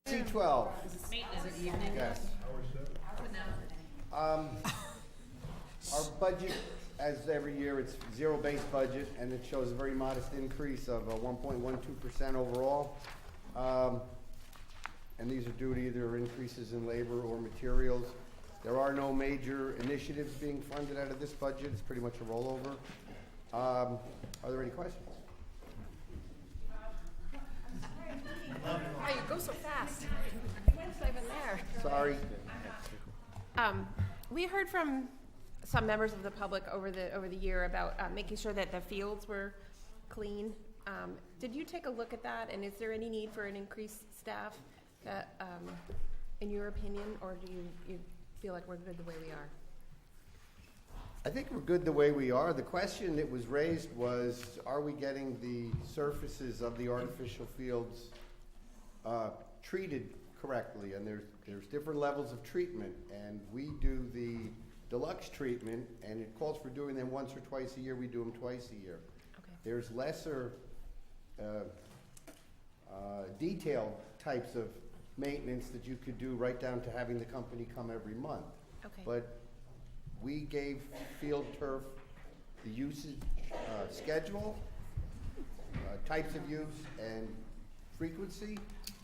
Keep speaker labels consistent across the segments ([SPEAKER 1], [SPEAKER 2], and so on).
[SPEAKER 1] C12.
[SPEAKER 2] Evening.
[SPEAKER 1] Yes. Our budget, as every year, it's zero-based budget, and it shows a very modest increase of 1.12% overall. And these are due to either increases in labor or materials. There are no major initiatives being funded out of this budget. It's pretty much a rollover. Are there any questions?
[SPEAKER 2] Oh, you go so fast. When's I even there?
[SPEAKER 1] Sorry.
[SPEAKER 2] We heard from some members of the public over the year about making sure that the fields were clean. Did you take a look at that? And is there any need for an increased staff, in your opinion, or do you feel like we're good the way we are?
[SPEAKER 1] I think we're good the way we are. The question that was raised was, are we getting the surfaces of the artificial fields treated correctly? And there's different levels of treatment, and we do the deluxe treatment, and it calls for doing them once or twice a year. We do them twice a year.
[SPEAKER 2] Okay.
[SPEAKER 1] There's lesser detailed types of maintenance that you could do right down to having the company come every month.
[SPEAKER 2] Okay.
[SPEAKER 1] But we gave Field Turf the usage schedule, types of use, and frequency,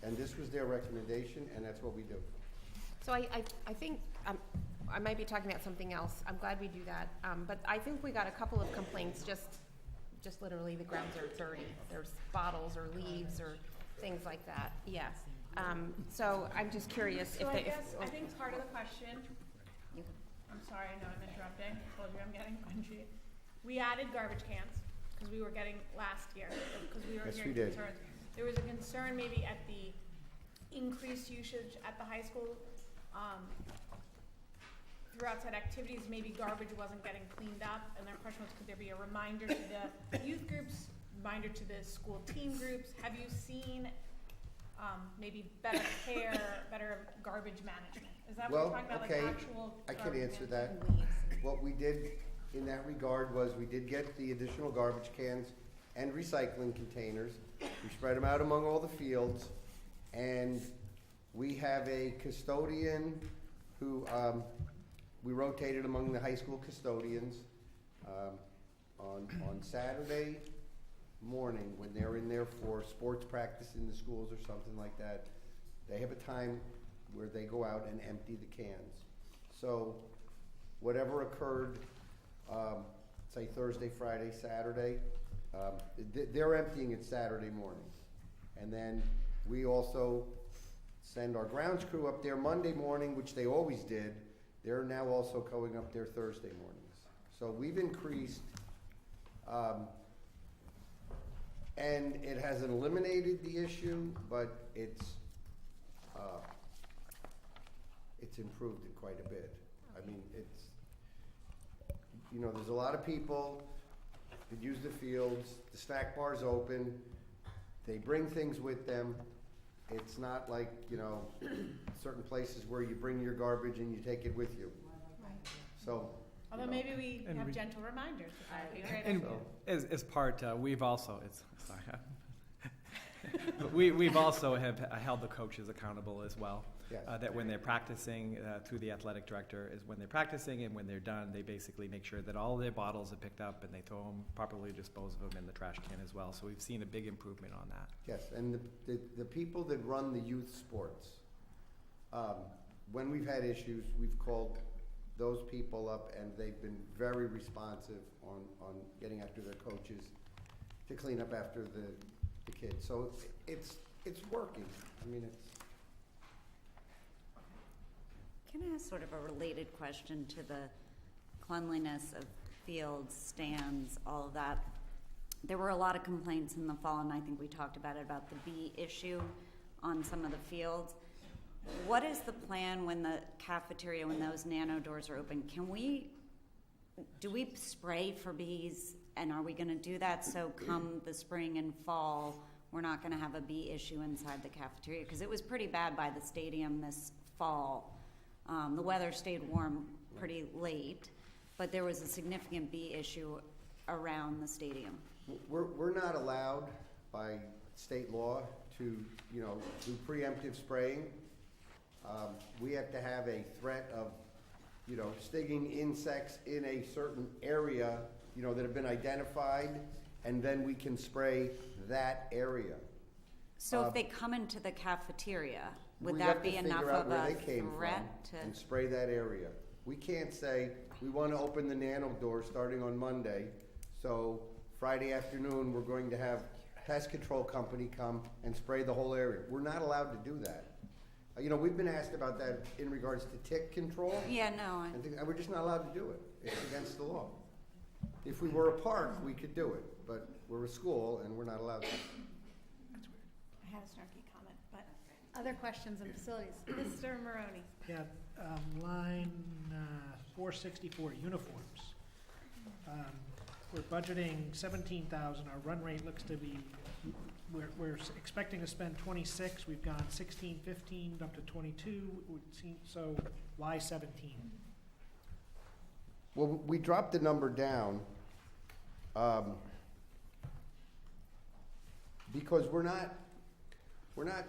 [SPEAKER 1] and this was their recommendation, and that's what we do.
[SPEAKER 2] So I think I might be talking about something else. I'm glad we do that. But I think we got a couple of complaints, just literally the grounds are dirty. There's bottles or leaves or things like that. Yeah. So I'm just curious
[SPEAKER 3] So
[SPEAKER 2] if they.
[SPEAKER 3] I think part of the question, I'm sorry, I know I'm interrupting, told you I'm getting punchy. We added garbage cans, because we were getting last year, because we were
[SPEAKER 1] Yes,
[SPEAKER 3] hearing
[SPEAKER 1] we did.
[SPEAKER 3] concerns. There was a concern maybe at the increased usage at the high school, through outside activities, maybe garbage wasn't getting cleaned up, and their question was, could there be a reminder to the youth groups, reminder to the school team groups? Have you seen maybe better care, better garbage management? Is that what
[SPEAKER 1] Well,
[SPEAKER 3] you're talking about,
[SPEAKER 1] okay,
[SPEAKER 3] like actual
[SPEAKER 1] I can
[SPEAKER 3] garbage
[SPEAKER 1] answer
[SPEAKER 3] management?
[SPEAKER 1] that. What we did in that regard was we did get the additional garbage cans and recycling containers. We spread them out among all the fields, and we have a custodian who, we rotated among the high school custodians. On Saturday morning, when they're in there for sports practice in the schools or something like that, they have a time where they go out and empty the cans. So whatever occurred, say Thursday, Friday, Saturday, they're emptying it Saturday morning. And then we also send our grounds crew up there Monday morning, which they always did. They're now also going up there Thursday mornings. So we've increased, and it hasn't eliminated the issue, but it's improved it quite a bit. I mean, there's a lot of people that use the fields, the snack bar's open, they bring things with them. It's not like, certain places where you bring your garbage and you take it with you.
[SPEAKER 3] Right.
[SPEAKER 1] So.
[SPEAKER 3] Although maybe we
[SPEAKER 4] And
[SPEAKER 3] have
[SPEAKER 4] we-
[SPEAKER 3] gentle reminders. That would be great.
[SPEAKER 4] And
[SPEAKER 1] So-
[SPEAKER 4] as part, we've also, we've also have held the coaches accountable as well.
[SPEAKER 1] Yes.
[SPEAKER 4] That when they're practicing, through the athletic director, is when they're practicing and when they're done, they basically make sure that all their bottles are picked up and they throw them, properly dispose of them in the trash can as well. So we've seen a big improvement on that.
[SPEAKER 1] Yes, and the people that run the youth sports, when we've had issues, we've called those people up, and they've been very responsive on getting after their coaches to clean up after the kids. So it's working. I mean,
[SPEAKER 5] Can I ask sort of a related question to the cleanliness of fields, stands, all of that? There were a lot of complaints in the fall, and I think we talked about it, about the bee issue on some of the fields. What is the plan when the cafeteria, when those nano doors are open? Do we spray for bees, and are we gonna do that so come the spring and fall, we're not gonna have a bee issue inside the cafeteria? Because it was pretty bad by the stadium this fall. The weather stayed warm pretty late, but there was a significant bee issue around the stadium.
[SPEAKER 1] we're not allowed by state law to, you know, do preemptive spraying. We have to have a threat of, you know, stinging insects in a certain area, you know, that have been identified, and then we can spray that area.
[SPEAKER 5] So if they come into the cafeteria, would
[SPEAKER 1] We
[SPEAKER 5] that
[SPEAKER 1] have to
[SPEAKER 5] be enough
[SPEAKER 1] figure out
[SPEAKER 5] of
[SPEAKER 1] where
[SPEAKER 5] a
[SPEAKER 1] they came from
[SPEAKER 5] threat to?
[SPEAKER 1] and spray that area. We can't say, we want to open the nano door starting on Monday, so Friday afternoon, we're going to have pest control company come and spray the whole area. We're not allowed to do that. You know, we've been asked about that in regards to tick control.
[SPEAKER 5] Yeah, no,
[SPEAKER 1] And we're just not allowed to do it. It's against the law. If we were a park, we could do it, but we're a school and we're not allowed to.
[SPEAKER 3] I had a snarky comment, but other questions on facilities? Mr. Maroney?
[SPEAKER 6] Yeah, line 464, uniforms. We're budgeting 17,000. Our run rate looks to be, we're expecting to spend 26. We've gone 16, 15, up to 22. So why 17?
[SPEAKER 1] Well, we dropped the number down because we're not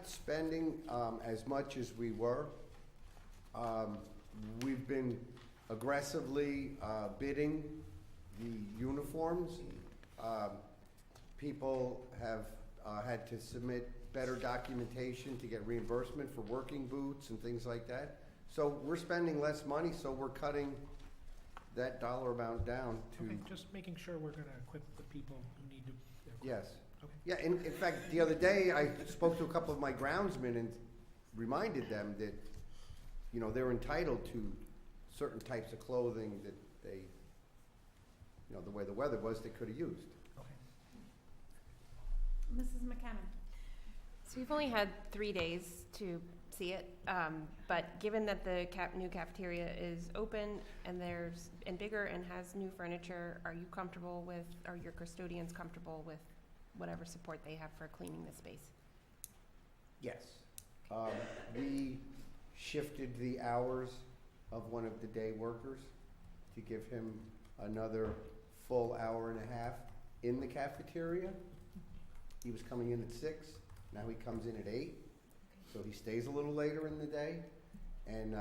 [SPEAKER 1] spending as much as we were. We've been aggressively bidding the uniforms. People have had to submit better documentation to get reimbursement for working boots and things like that. So we're spending less money, so we're cutting that dollar amount down to,
[SPEAKER 6] Okay, just making sure we're going to equip the people who need to.
[SPEAKER 1] yes.
[SPEAKER 6] Okay.
[SPEAKER 1] Yeah, in fact, the other day, I spoke to a couple of my groundsmen and reminded them that, you know, they're entitled to certain types of clothing that they, you know, the way the weather was, they could have used.
[SPEAKER 6] Okay.
[SPEAKER 3] Mrs. McCammon?
[SPEAKER 2] So we've only had 3 days to see it, but given that the new cafeteria is open and bigger and has new furniture, are you comfortable with, are your custodians comfortable with whatever support they have for cleaning the space?
[SPEAKER 1] Yes. We shifted the hours of one of the day workers to give him another full hour and a half in the cafeteria. He was coming in at 6, now he comes in at 8, so he stays a little later in the day. And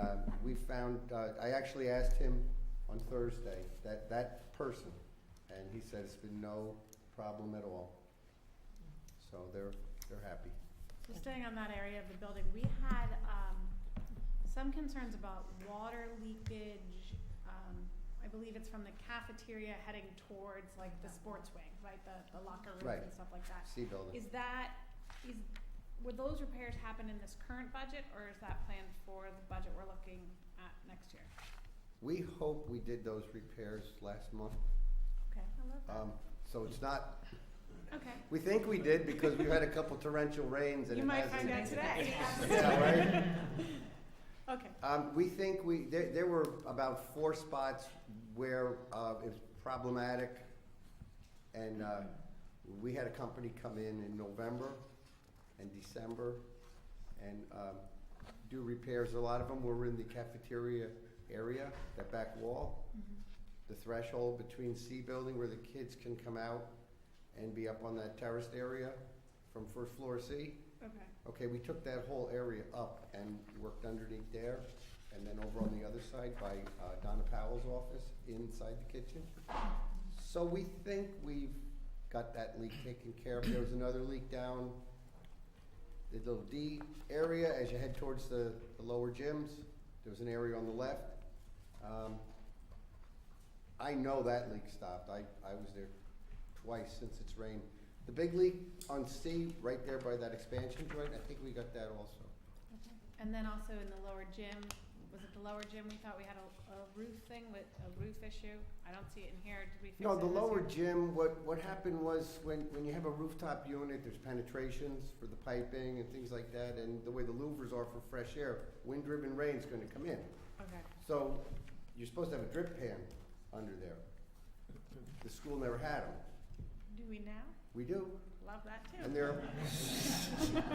[SPEAKER 1] we found, I actually asked him on Thursday, that person, and he said it's been no problem at all. So they're happy.
[SPEAKER 3] So staying on that area of the building, we had some concerns about water leakage. I believe it's from the cafeteria heading towards like the sports wing, right? The locker rooms
[SPEAKER 1] Right.
[SPEAKER 3] and stuff like that.
[SPEAKER 1] C building.
[SPEAKER 3] Would those repairs happen in this current budget, or is that planned for the budget we're looking at next year?
[SPEAKER 1] We hope we did those repairs last month.
[SPEAKER 3] Okay, I love that.
[SPEAKER 1] So it's not,
[SPEAKER 3] Okay,
[SPEAKER 1] we think we did because we've had a couple torrential rains and
[SPEAKER 3] you
[SPEAKER 1] it
[SPEAKER 3] might
[SPEAKER 1] hasn't.
[SPEAKER 3] find out today.
[SPEAKER 1] Yeah, right?
[SPEAKER 3] Okay,
[SPEAKER 1] We think there were about 4 spots where it was problematic. And we had a company come in November and December and do repairs. A lot of them were in the cafeteria area, that back wall, the threshold between C building where the kids can come out and be up on that terraced area from first floor C.
[SPEAKER 3] okay.
[SPEAKER 1] Okay, we took that whole area up and worked underneath there, and then over on the other side by Donna Powell's office, inside the kitchen. So we think we've got that leak taken care of. There was another leak down the little D area as you head towards the lower gyms. There was an area on the left. I know that leak stopped. I was there twice since it's rained. The big leak on C, right there by that expansion joint, I think we got that also.
[SPEAKER 3] And then also in the lower gym, was it the lower gym, we thought we had a roof thing with a roof issue? I don't see it in here, did we fix it?
[SPEAKER 1] No, the
[SPEAKER 3] this
[SPEAKER 1] lower
[SPEAKER 3] year?
[SPEAKER 1] gym, what happened was when you have a rooftop unit, there's penetrations for the piping and things like that, and the way the louvers are for fresh air, wind-driven rain's gonna come in.
[SPEAKER 3] Okay,
[SPEAKER 1] So you're supposed to have a drip pan under there. The school never had them.
[SPEAKER 3] do we now?
[SPEAKER 1] We do.
[SPEAKER 3] Love that too.
[SPEAKER 1] And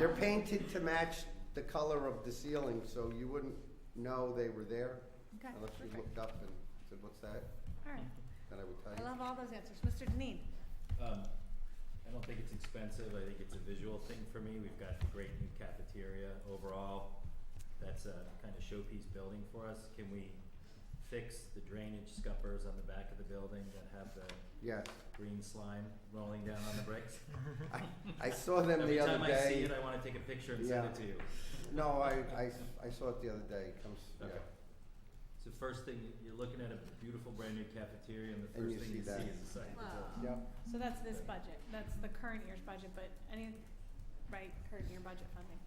[SPEAKER 1] they're painted to match the color of the ceiling, so you wouldn't know they were there
[SPEAKER 3] Okay,
[SPEAKER 1] unless you
[SPEAKER 3] perfect.
[SPEAKER 1] looked up and said, what's that?
[SPEAKER 3] All right,
[SPEAKER 1] Then I would tell
[SPEAKER 3] I
[SPEAKER 1] you.
[SPEAKER 3] love all those answers. Mr. Deneen?
[SPEAKER 7] I don't think it's an expensive. I think it's a visual thing for me. We've got a great new cafeteria overall. That's a kind of showpiece building for us. Can we fix the drainage scuppers on the back of the building that have the
[SPEAKER 1] Yes.
[SPEAKER 7] green slime rolling down on the bricks?
[SPEAKER 1] I saw them the other
[SPEAKER 7] Every time I see
[SPEAKER 1] day.
[SPEAKER 7] it, I wanna take a picture and
[SPEAKER 1] Yeah.
[SPEAKER 7] send it to you.
[SPEAKER 1] No, I saw it the other day. It comes, yeah.
[SPEAKER 7] Okay. So first thing, you're looking at a beautiful brand new cafeteria, and the
[SPEAKER 1] And
[SPEAKER 7] first
[SPEAKER 1] you
[SPEAKER 7] thing
[SPEAKER 1] see
[SPEAKER 7] you
[SPEAKER 1] that.
[SPEAKER 7] see is the site.
[SPEAKER 1] Yep.
[SPEAKER 3] So that's this budget, that's the current year's budget, but current year budget funding.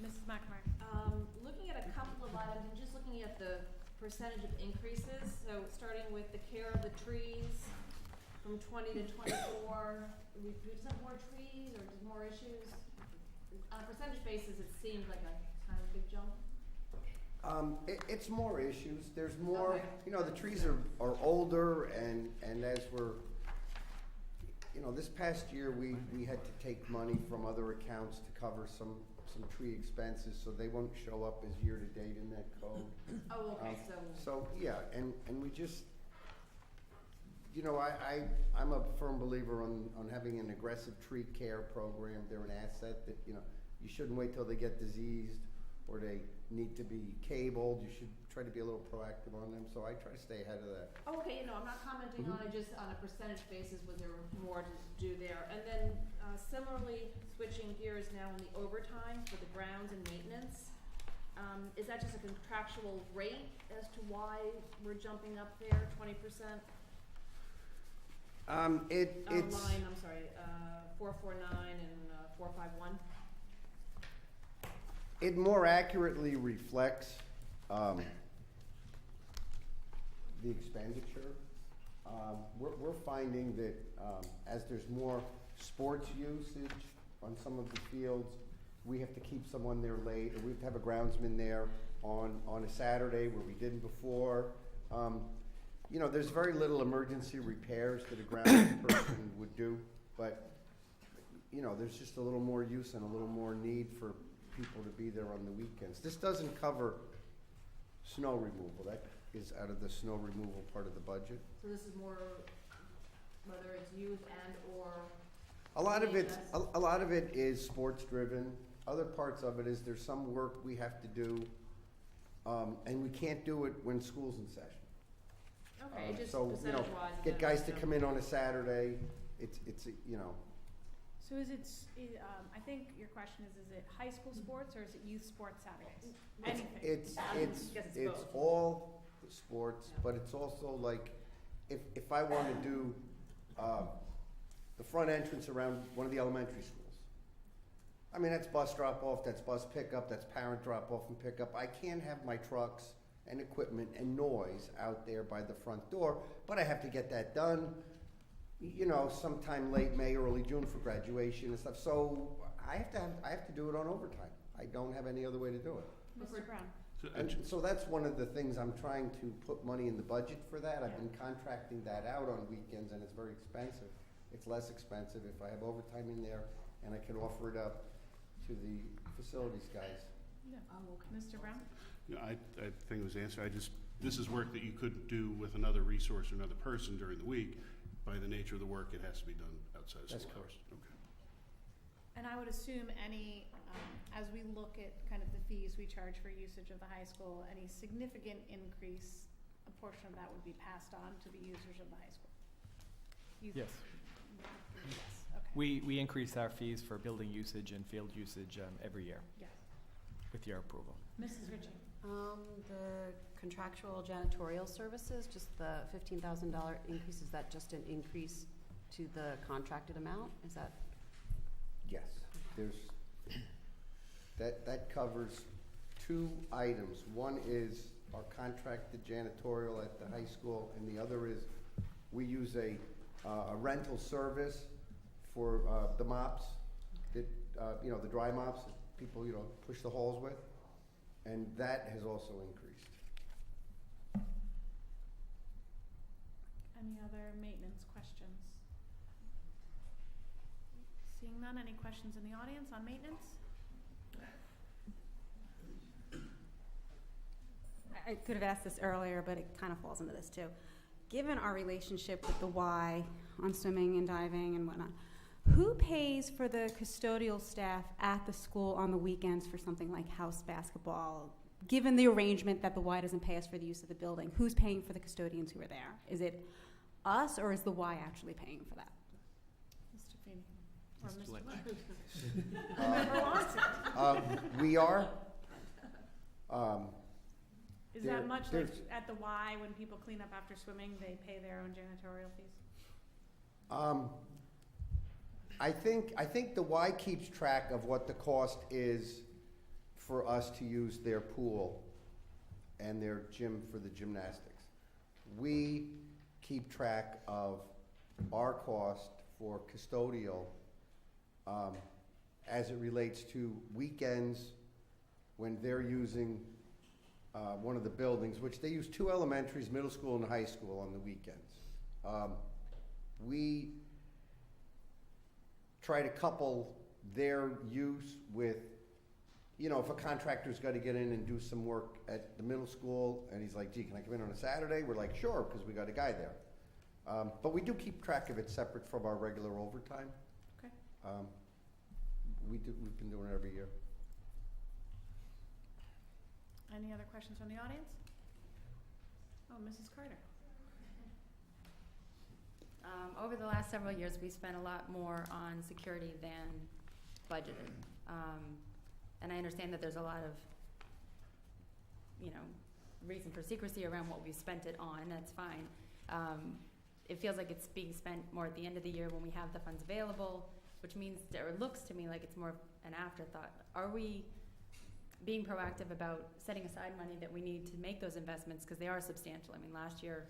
[SPEAKER 3] Mrs. McNamara?
[SPEAKER 8] Looking at a couple of items, and just looking at the percentage of increases, so starting with the care of the trees from 20 to 24, we just have more trees or just more issues? On a percentage basis, it seems like a kind of big jump.
[SPEAKER 1] It's more issues. There's more,
[SPEAKER 8] Okay.
[SPEAKER 1] you know, the trees are older and as we're, you know, this past year, we had to take money from other accounts to cover some tree expenses, so they won't show up as year-to-date in that code.
[SPEAKER 8] Oh, okay,
[SPEAKER 1] So, yeah, and we just, you know, I'm a firm believer on having an aggressive tree care program. They're an asset that, you know, you shouldn't wait till they get diseased or they need to be cabled. You should try to be a little proactive on them, so I try to stay ahead of that.
[SPEAKER 8] Oh, okay, no, I'm not commenting on it, just on a percentage basis, was there more to do there? And then, similarly, switching gears now in the overtime for the grounds and maintenance, is that just a contractual rate as to why we're jumping up there 20%?
[SPEAKER 1] It's,
[SPEAKER 8] Line, I'm sorry, 449 and 451?
[SPEAKER 1] it more accurately reflects, the expenditure. We're finding that, as there's more sports usage on some of the fields, we have to keep someone there late, or we have to have a groundsman there on a Saturday where we didn't before. You know, there's very little emergency repairs that a grounds person would do, but, you know, there's just a little more use and a little more need for people to be there on the weekends. This doesn't cover snow removal. That is out of the snow removal part of the budget.
[SPEAKER 8] So this is more, whether it's youth and or,
[SPEAKER 1] A lot of it is sports driven. Other parts of it is there's some work we have to do, and we can't do it when school's in session.
[SPEAKER 8] okay, just
[SPEAKER 1] So, you know,
[SPEAKER 8] percentage-wise.
[SPEAKER 1] get guys to come in on a Saturday. It's you know,
[SPEAKER 3] So I think your question is it high school sports or is it youth sports Saturdays? Anything?
[SPEAKER 1] it's
[SPEAKER 8] guess it's
[SPEAKER 1] it's
[SPEAKER 8] both.
[SPEAKER 1] all sports,
[SPEAKER 8] Yeah.
[SPEAKER 1] but it's also like if I want to do the front entrance around one of the elementary schools. I mean, that's bus drop off, that's bus pickup, that's parent drop off and pickup. I can't have my trucks and equipment and noise out there by the front door, but I have to get that done, you know, sometime late May, early June for graduation and stuff. So I have to do it on overtime. I don't have any other way to do it.
[SPEAKER 3] Mr. Brown?
[SPEAKER 1] And so that's one of the things I'm trying to put money in the budget for that. I've been contracting that out on weekends and it's very expensive. It's less expensive if I have overtime in there and I can offer it up to the facilities guys.
[SPEAKER 3] Yeah.
[SPEAKER 8] Oh, okay.
[SPEAKER 3] Mr. Brown?
[SPEAKER 9] Yeah, I think it was answered. This is work that you couldn't do with another resource or another person during the week. By the nature of the work, it has to be done outside of
[SPEAKER 1] That's
[SPEAKER 9] school hours. Okay.
[SPEAKER 3] And I would assume as we look at kind of the fees we charge for usage of the high school, any significant increase, a portion of that would be passed on to the users of the high school?
[SPEAKER 4] Yes.
[SPEAKER 3] Yes, okay.
[SPEAKER 4] We increase our fees for building usage and field usage every year
[SPEAKER 3] Yes.
[SPEAKER 4] with your approval.
[SPEAKER 3] Mrs. Ritchie?
[SPEAKER 10] The contractual janitorial services, just the $15,000 increase, is that just an increase to the contracted amount? Is that?
[SPEAKER 1] Yes, there's, that covers two items. One is our contracted janitorial at the high school, and the other is we use a rental service for the mops, that, you know, the dry mops that people, you know, push the halls with, and that has also increased.
[SPEAKER 3] Any other maintenance questions? Seeing none, any questions in the audience on maintenance?
[SPEAKER 10] I could have asked this earlier, but it kind of falls into this too. Given our relationship with the Y on swimming and diving and whatnot,
[SPEAKER 11] Who pays for the custodial staff at the school on the weekends for something like house basketball? Given the arrangement that the Y doesn't pay us for the use of the building, who's paying for the custodians who are there? Is it us, or is the Y actually paying for that?
[SPEAKER 3] Mr. Feeney, or
[SPEAKER 4] Mr.
[SPEAKER 3] Mr.
[SPEAKER 4] Lynch.
[SPEAKER 3] Lynch. Whoever wants it.
[SPEAKER 1] We are.
[SPEAKER 3] Is
[SPEAKER 1] There-
[SPEAKER 3] that much like
[SPEAKER 1] there's-
[SPEAKER 3] at the Y, when people clean up after swimming, they pay their own janitorial fees?
[SPEAKER 1] I think the Y keeps track of what the cost is for us to use their pool and their gym for the gymnastics. We keep track of our cost for custodial as it relates to weekends when they're using one of the buildings, which they use 2 elementaries, middle school and high school on the weekends. We try to couple their use with, you know, if a contractor's got to get in and do some work at the middle school and he's like, gee, can I come in on a Saturday? We're like, sure, because we got a guy there. But we do keep track of it separate from our regular overtime.
[SPEAKER 3] Okay.
[SPEAKER 1] We've been doing it every year.
[SPEAKER 3] Any other questions from the audience? Oh, Mrs. Carter.
[SPEAKER 12] Over the last several years, we spent a lot more on security than budgeted. And I understand that there's a lot of, reason for secrecy around what we've spent it on, that's fine. It feels like it's being spent more at the end of the year when we have the funds available, which means, or it looks to me like it's more of an afterthought. Are we being proactive about setting aside money that we need to make those investments, because they are substantial? I mean, last year,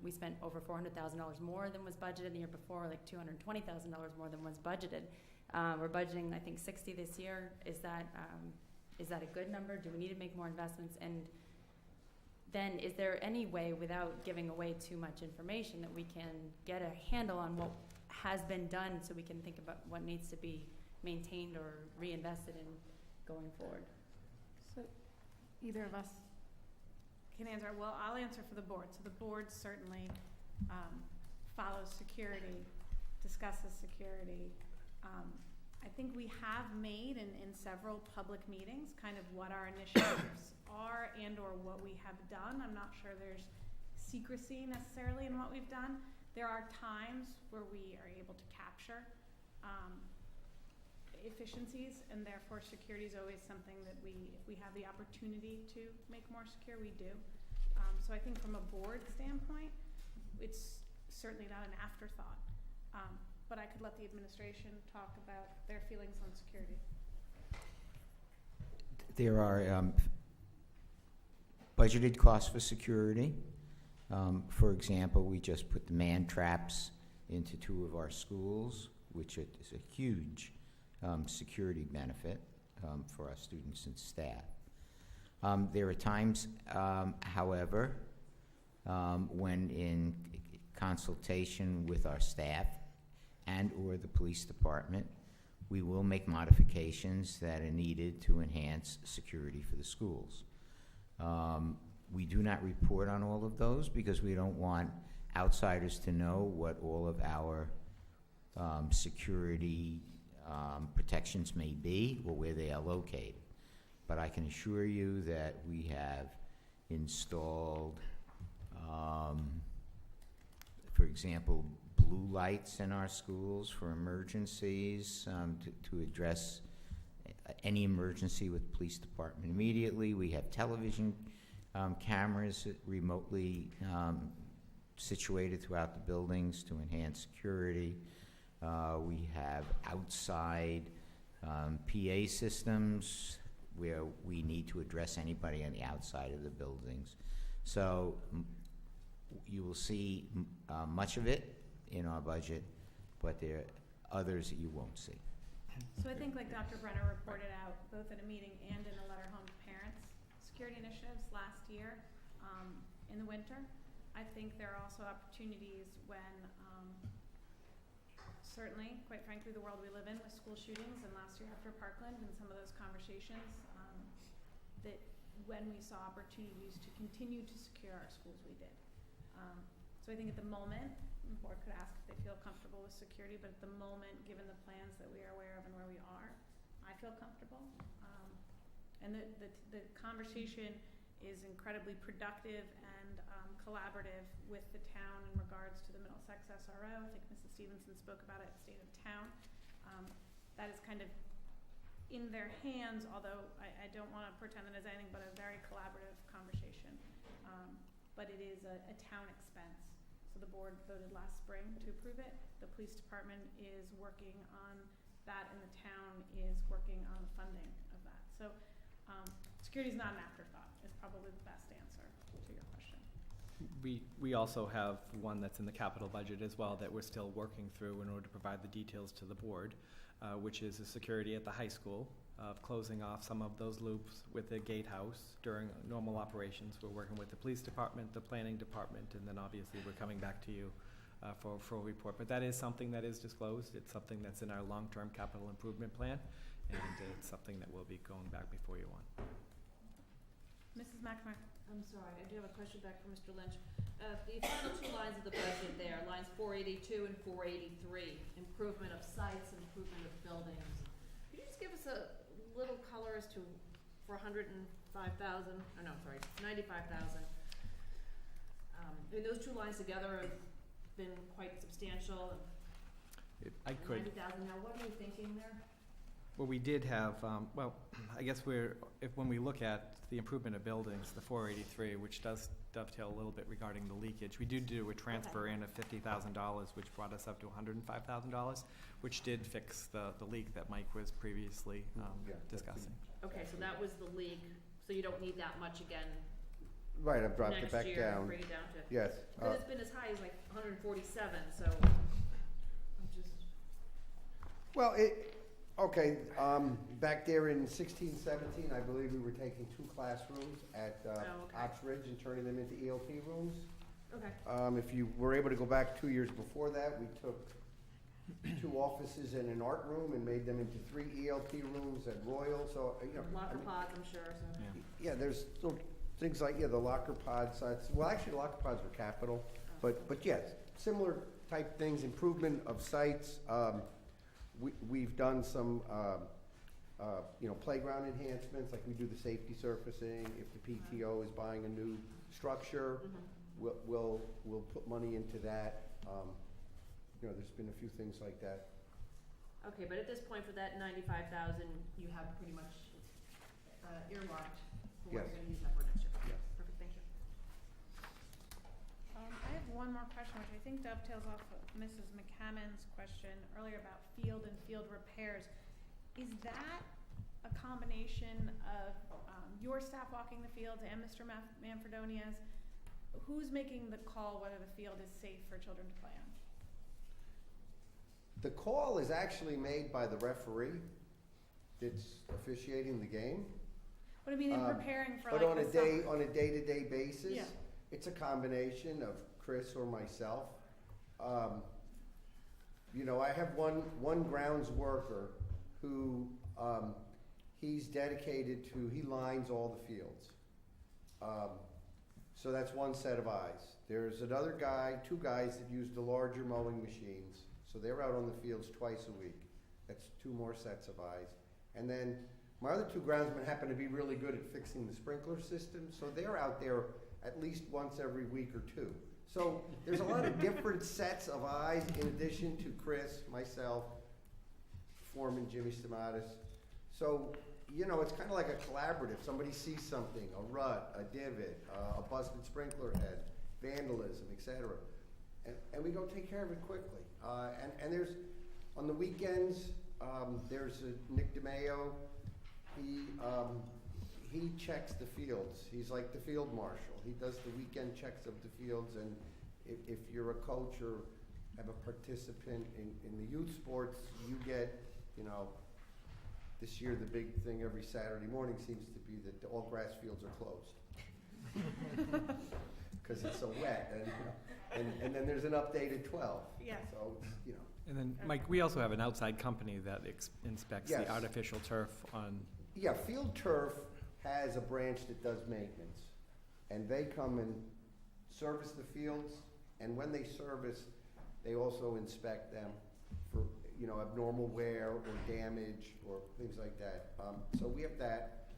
[SPEAKER 12] we spent over $400,000 more than was budgeted. The year before, like $220,000 more than was budgeted. We're budgeting, I think, 60 this year. Is that a good number? Do we need to make more investments? And then, is there any way, without giving away too much information, that we can get a handle on what has been done, so we can think about what needs to be maintained or reinvested in going forward?
[SPEAKER 3] So, either of us can answer. Well, I'll answer for the board. So the board certainly follows security, discusses security. I think we have made in several public meetings kind of what our initiatives are and or what we have done. I'm not sure there's secrecy necessarily in what we've done. There are times where we are able to capture efficiencies, and therefore security is always something that if we have the opportunity to make more secure, we do. So I think from a board standpoint, it's certainly not an afterthought. But I could let the administration talk about their feelings on security.
[SPEAKER 13] There are budgeted costs for security. For example, we just put the man traps into 2 of our schools, which is a huge security benefit for our students and staff. There are times, however, when in consultation with our staff and or the police department, we will make modifications that are needed to enhance security for the schools. We do not report on all of those because we don't want outsiders to know what all of our security protections may be or where they are located. But I can assure you that we have installed, for example, blue lights in our schools for emergencies to address any emergency with the police department immediately. We have television cameras remotely situated throughout the buildings to enhance security. We have outside PA systems where we need to address anybody on the outside of the buildings. So you will see much of it in our budget, but there are others that you won't see.
[SPEAKER 3] So I think, like Dr. Brenner reported out, both at a meeting and in a letter home to parents, security initiatives last year in the winter. I think there are also opportunities when, certainly, quite frankly, the world we live in with school shootings, and last year after Parkland and some of those conversations, that when we saw opportunities to continue to secure our schools, we did. So I think at the moment, the board could ask if they feel comfortable with security, but at the moment, given the plans that we are aware of and where we are, I feel comfortable. And the conversation is incredibly productive and collaborative with the town in regards to the Middlesex SRO. I think Mrs. Stevenson spoke about it at State of Town. That is kind of in their hands, although I don't want to pretend that it's anything but a very collaborative conversation. But it is a town expense. So the board voted last spring to approve it. The police department is working on that, and the town is working on the funding of that. So security is not an afterthought, is probably the best answer to your question.
[SPEAKER 4] We also have one that's in the capital budget as well that we're still working through in order to provide the details to the board, which is the security at the high school, of closing off some of those loops with the gatehouse during normal operations. We're working with the police department, the planning department, and then obviously we're coming back to you for a report. But that is something that is disclosed. It's something that's in our long-term capital improvement plan, and it's something that we'll be going back before you on.
[SPEAKER 3] Mrs. McNamara.
[SPEAKER 8] I'm sorry, I do have a question back for Mr. Lynch. The final two lines of the budget there, lines 482 and 483, improvement of sites, improvement of buildings. Could you just give us a little color as to, for 105,000, oh no, sorry, 95,000? I mean, those two lines together have been quite substantial.
[SPEAKER 4] I could.
[SPEAKER 8] 90,000, now what are you thinking there?
[SPEAKER 4] Well, we did have, I guess when we look at the improvement of buildings, the 483, which does dovetail a little bit regarding the leakage, we did do a transfer in of $50,000, which brought us up to $105,000, which did fix the leak that Mike was previously discussing.
[SPEAKER 8] Okay, so that was the leak, so you don't need that much again
[SPEAKER 1] Right, I've dropped it
[SPEAKER 8] next
[SPEAKER 1] back
[SPEAKER 8] year,
[SPEAKER 1] down.
[SPEAKER 8] bring it down to.
[SPEAKER 1] Yes.
[SPEAKER 8] Because it's been as high as like 147, so I'm just.
[SPEAKER 1] Well, okay, back there in 16, 17, I believe we were taking 2 classrooms at
[SPEAKER 8] okay.
[SPEAKER 1] Oxbridge and turning them into ELP rooms.
[SPEAKER 8] Okay.
[SPEAKER 1] If you were able to go back 2 years before that, we took 2 offices and an art room and made them into 3 ELP rooms at Royal, so, you know.
[SPEAKER 8] Locker pods, I'm sure, so.
[SPEAKER 4] Yeah.
[SPEAKER 1] Yeah, there's still things like, the locker pods, well, actually, the locker pods were capital, but yes, similar type things, improvement of sites. We've done some, playground enhancements, like we do the safety surfacing. If the PTO is buying a new structure, we'll put money into that. There's been a few things like that.
[SPEAKER 8] Okay, but at this point, for that 95,000, you have pretty much earmarked for what
[SPEAKER 1] Yes.
[SPEAKER 8] you're gonna use that for next year.
[SPEAKER 1] Yes.
[SPEAKER 8] Perfect, thank you.
[SPEAKER 3] I have one more question, which I think dovetails off of Mrs. McCammon's question earlier about field and field repairs. Is that a combination of your staff walking the fields and Mr. Manfredonia's? Who's making the call whether the field is safe for children to play on?
[SPEAKER 1] The call is actually made by the referee that's officiating the game.
[SPEAKER 3] What I mean in preparing for
[SPEAKER 1] But
[SPEAKER 3] like
[SPEAKER 1] on
[SPEAKER 3] the
[SPEAKER 1] a
[SPEAKER 3] summer.
[SPEAKER 1] on a day-to-day basis,
[SPEAKER 3] Yeah.
[SPEAKER 1] it's a combination of Chris or myself. I have one grounds worker who, he's dedicated to, he lines all the fields. So that's one set of eyes. There's another guy, 2 guys that use the larger mowing machines. So they're out on the fields twice a week. That's 2 more sets of eyes. And then my other 2 groundsmen happen to be really good at fixing the sprinkler system, so they're out there at least once every week or 2. So there's a lot of different sets of eyes in addition to Chris, myself, foreman Jimmy Stamatis. So, it's kind of like a collaborative. Somebody sees something, a rut, a divot, a busted sprinkler head, vandalism, etc. And we go take care of it quickly. And there's, on the weekends, there's Nick DeMayo. He checks the fields. He's like the field marshal. He does the weekend checks of the fields, and if you're a coach or have a participant in the youth sports, you get, this year the big thing every Saturday morning seems to be that all grass fields are closed. Because it's so wet, and then there's an updated 12.
[SPEAKER 3] Yeah.
[SPEAKER 1] So,
[SPEAKER 4] And then, Mike, we also have an outside company that inspects
[SPEAKER 1] Yes.
[SPEAKER 4] the artificial turf on.
[SPEAKER 1] Yeah, Field Turf has a branch that does maintenance, and they come and service the fields, and when they service, They also inspect them for, you know, abnormal wear or damage or things like that. So we have that.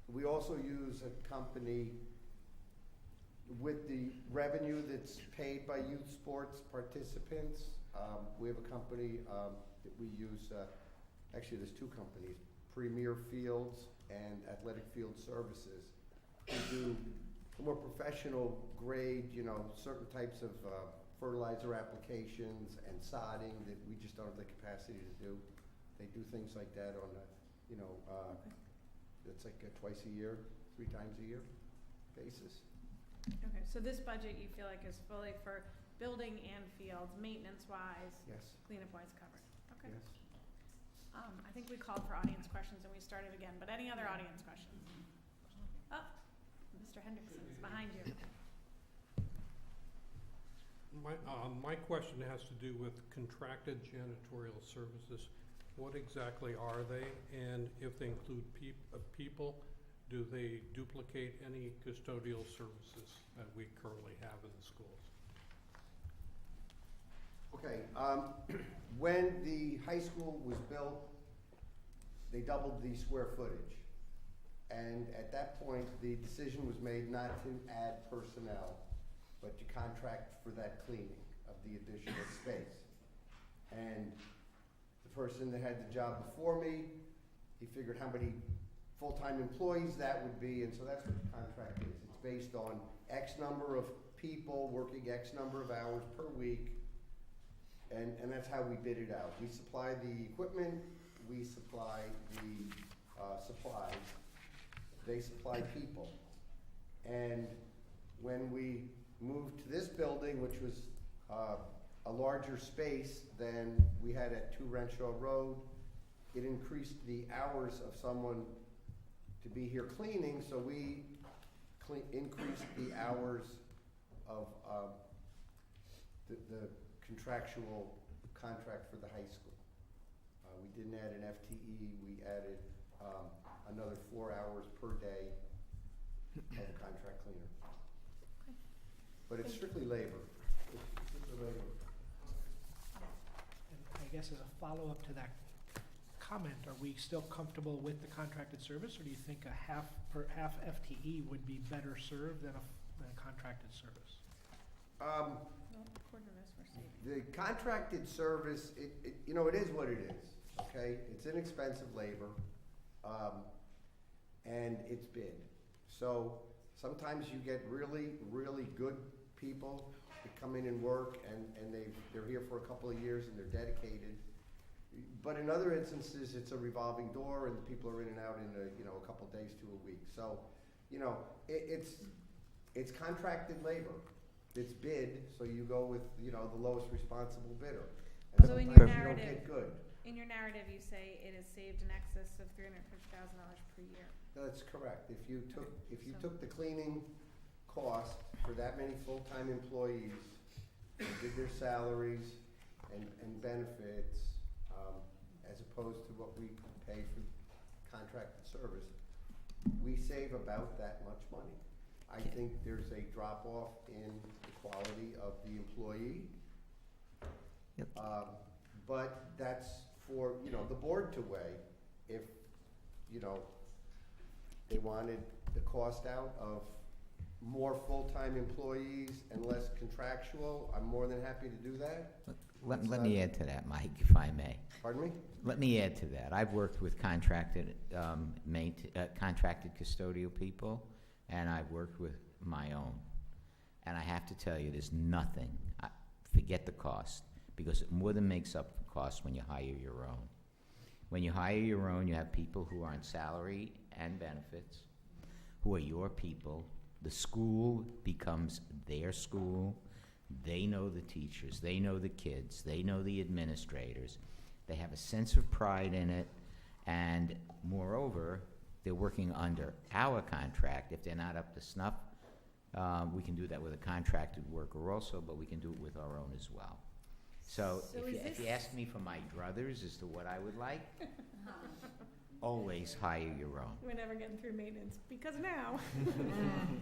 [SPEAKER 1] We also use a company with the revenue that's paid by youth sports participants. We have a company that we use, actually there's two companies, Premier Fields and Athletic Field Services, who do more professional grade, you know, certain types of fertilizer applications and sodding that we just don't have the capacity to do. They do things like that on a, you know, it's like a twice a year, 3 times a year basis.
[SPEAKER 3] Okay, so this budget you feel like is fully for building and fields, maintenance-wise,
[SPEAKER 1] Yes,
[SPEAKER 3] cleanup-wise covered? Okay.
[SPEAKER 1] yes.
[SPEAKER 3] I think we called for audience questions and we started again, but any other audience questions? Oh, Mr. Hendrickson is behind you.
[SPEAKER 14] My question has to do with contracted janitorial services. What exactly are they, and if they include people, do they duplicate any custodial services that we currently have in the schools?
[SPEAKER 1] Okay, when the high school was built, they doubled the square footage. And at that point, the decision was made not to add personnel, but to contract for that cleaning of the additional space. And the person that had the job before me, he figured how many full-time employees that would be, and so that's what the contract is. It's based on X number of people working X number of hours per week, and that's how we bid it out. We supply the equipment, we supply the supplies, they supply people. And when we moved to this building, which was a larger space than we had at 2 Renshaw Road, it increased the hours of someone to be here cleaning, so we increased the hours of the contractual contract for the high school. We didn't add an FTE, we added another 4 hours per day of contract cleaner. But it's strictly labor. It's strictly labor.
[SPEAKER 6] And I guess as a follow-up to that comment, are we still comfortable with the contracted service, or do you think a half FTE would be better served than a contracted service?
[SPEAKER 3] Well, according to this, we're saving.
[SPEAKER 1] The contracted service, you know, it is what it is, okay? It's inexpensive labor, and it's bid. So sometimes you get really, really good people that come in and work, and they're here for a couple of years and they're dedicated. But in other instances, it's a revolving door, and the people are in and out in a couple days to a week. So, you know, it's contracted labor. It's bid, so you go with, you know, the lowest responsible bidder. And
[SPEAKER 3] Although in
[SPEAKER 1] sometimes
[SPEAKER 3] your
[SPEAKER 1] you don't
[SPEAKER 3] narrative,
[SPEAKER 1] get good.
[SPEAKER 3] in your narrative, you say it has saved in excess of $350,000 per year.
[SPEAKER 1] That's correct. If you took the cleaning cost for that many full-time employees, and did their salaries and benefits, as opposed to what we pay for contracted service, we save about that much money. I think there's a drop-off in the quality of the employee.
[SPEAKER 13] Yep.
[SPEAKER 1] But that's for, you know, the board to weigh. If, you know, they wanted the cost out of more full-time employees and less contractual, I'm more than happy to do that.
[SPEAKER 13] Let me add to that, Mike, if I may.
[SPEAKER 1] Pardon me?
[SPEAKER 13] Let me add to that. I've worked with contracted custodial people, and I've worked with my own. And I have to tell you, there's nothing, forget the cost, because it more than makes up the cost when you hire your own. When you hire your own, you have people who are on salary and benefits, who are your people. The school becomes their school. They know the teachers, they know the kids, they know the administrators. They have a sense of pride in it, and moreover, they're working under our contract. If they're not up to snuff, we can do that with a contracted worker also, but we can do it with our own as well. So if you ask me for my druthers as to what I would like, always hire your own.
[SPEAKER 3] We're never getting through maintenance because now.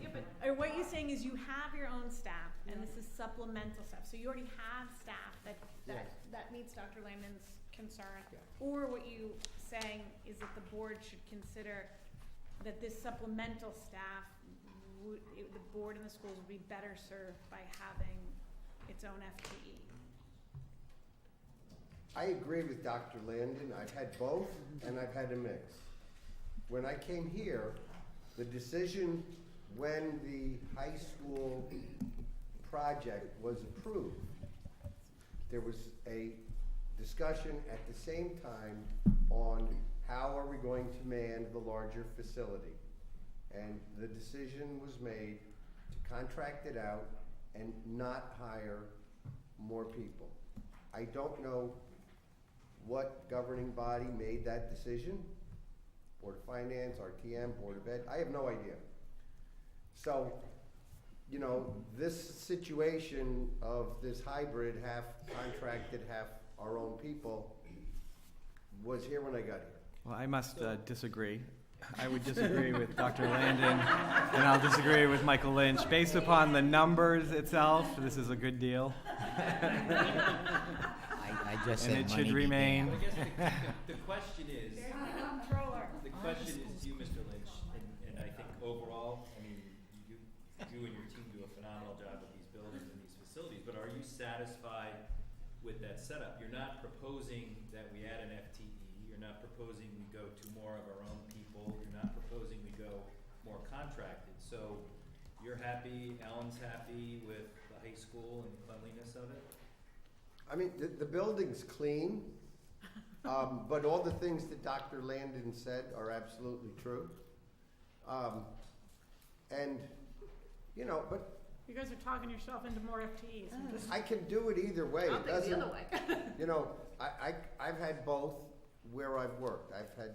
[SPEAKER 3] Yeah, but what you're saying is you have your own staff, and this is supplemental staff. So you already have staff that meets Dr. Landon's concern.
[SPEAKER 1] Yeah.
[SPEAKER 3] Or what you saying is that the board should consider that this supplemental staff, the board and the schools would be better served by having its own FTE.
[SPEAKER 1] I agree with Dr. Landon. I've had both, and I've had a mix. When I came here, the decision when the high school project was approved, there was a discussion at the same time on how are we going to man the larger facility. And the decision was made to contract it out and not hire more people. I don't know what governing body made that decision. Board of Finance, RTM, Board of Ed, I have no idea. So, you know, this situation of this hybrid, half contracted, half our own people, was here when I got here.
[SPEAKER 4] Well, I must disagree. I would disagree with Dr. Landon, and I'll disagree with Michael Lynch. Based upon the numbers itself, this is a good deal.
[SPEAKER 13] I just
[SPEAKER 4] And
[SPEAKER 13] said
[SPEAKER 4] it
[SPEAKER 13] money
[SPEAKER 4] should
[SPEAKER 13] be
[SPEAKER 4] remain.
[SPEAKER 7] I guess the question is, the question is you, Mr. Lynch, and I think overall, I mean, you and your team do a phenomenal job with these buildings and these facilities, but are you satisfied with that setup? You're not proposing that we add an FTE, you're not proposing we go to more of our own people, you're not proposing we go more contracted, so you're happy, Alan's happy with the high school and the cleanliness of it?
[SPEAKER 1] I mean, the building's clean, but all the things that Dr. Landon said are absolutely true. And, you know, but
[SPEAKER 3] You guys are talking yourself into more FTEs. I'm just-
[SPEAKER 1] I can do it either way.
[SPEAKER 8] I'll
[SPEAKER 1] It
[SPEAKER 8] think the
[SPEAKER 1] doesn't,
[SPEAKER 8] other way.
[SPEAKER 1] you know, I've had both where I've worked. I've had,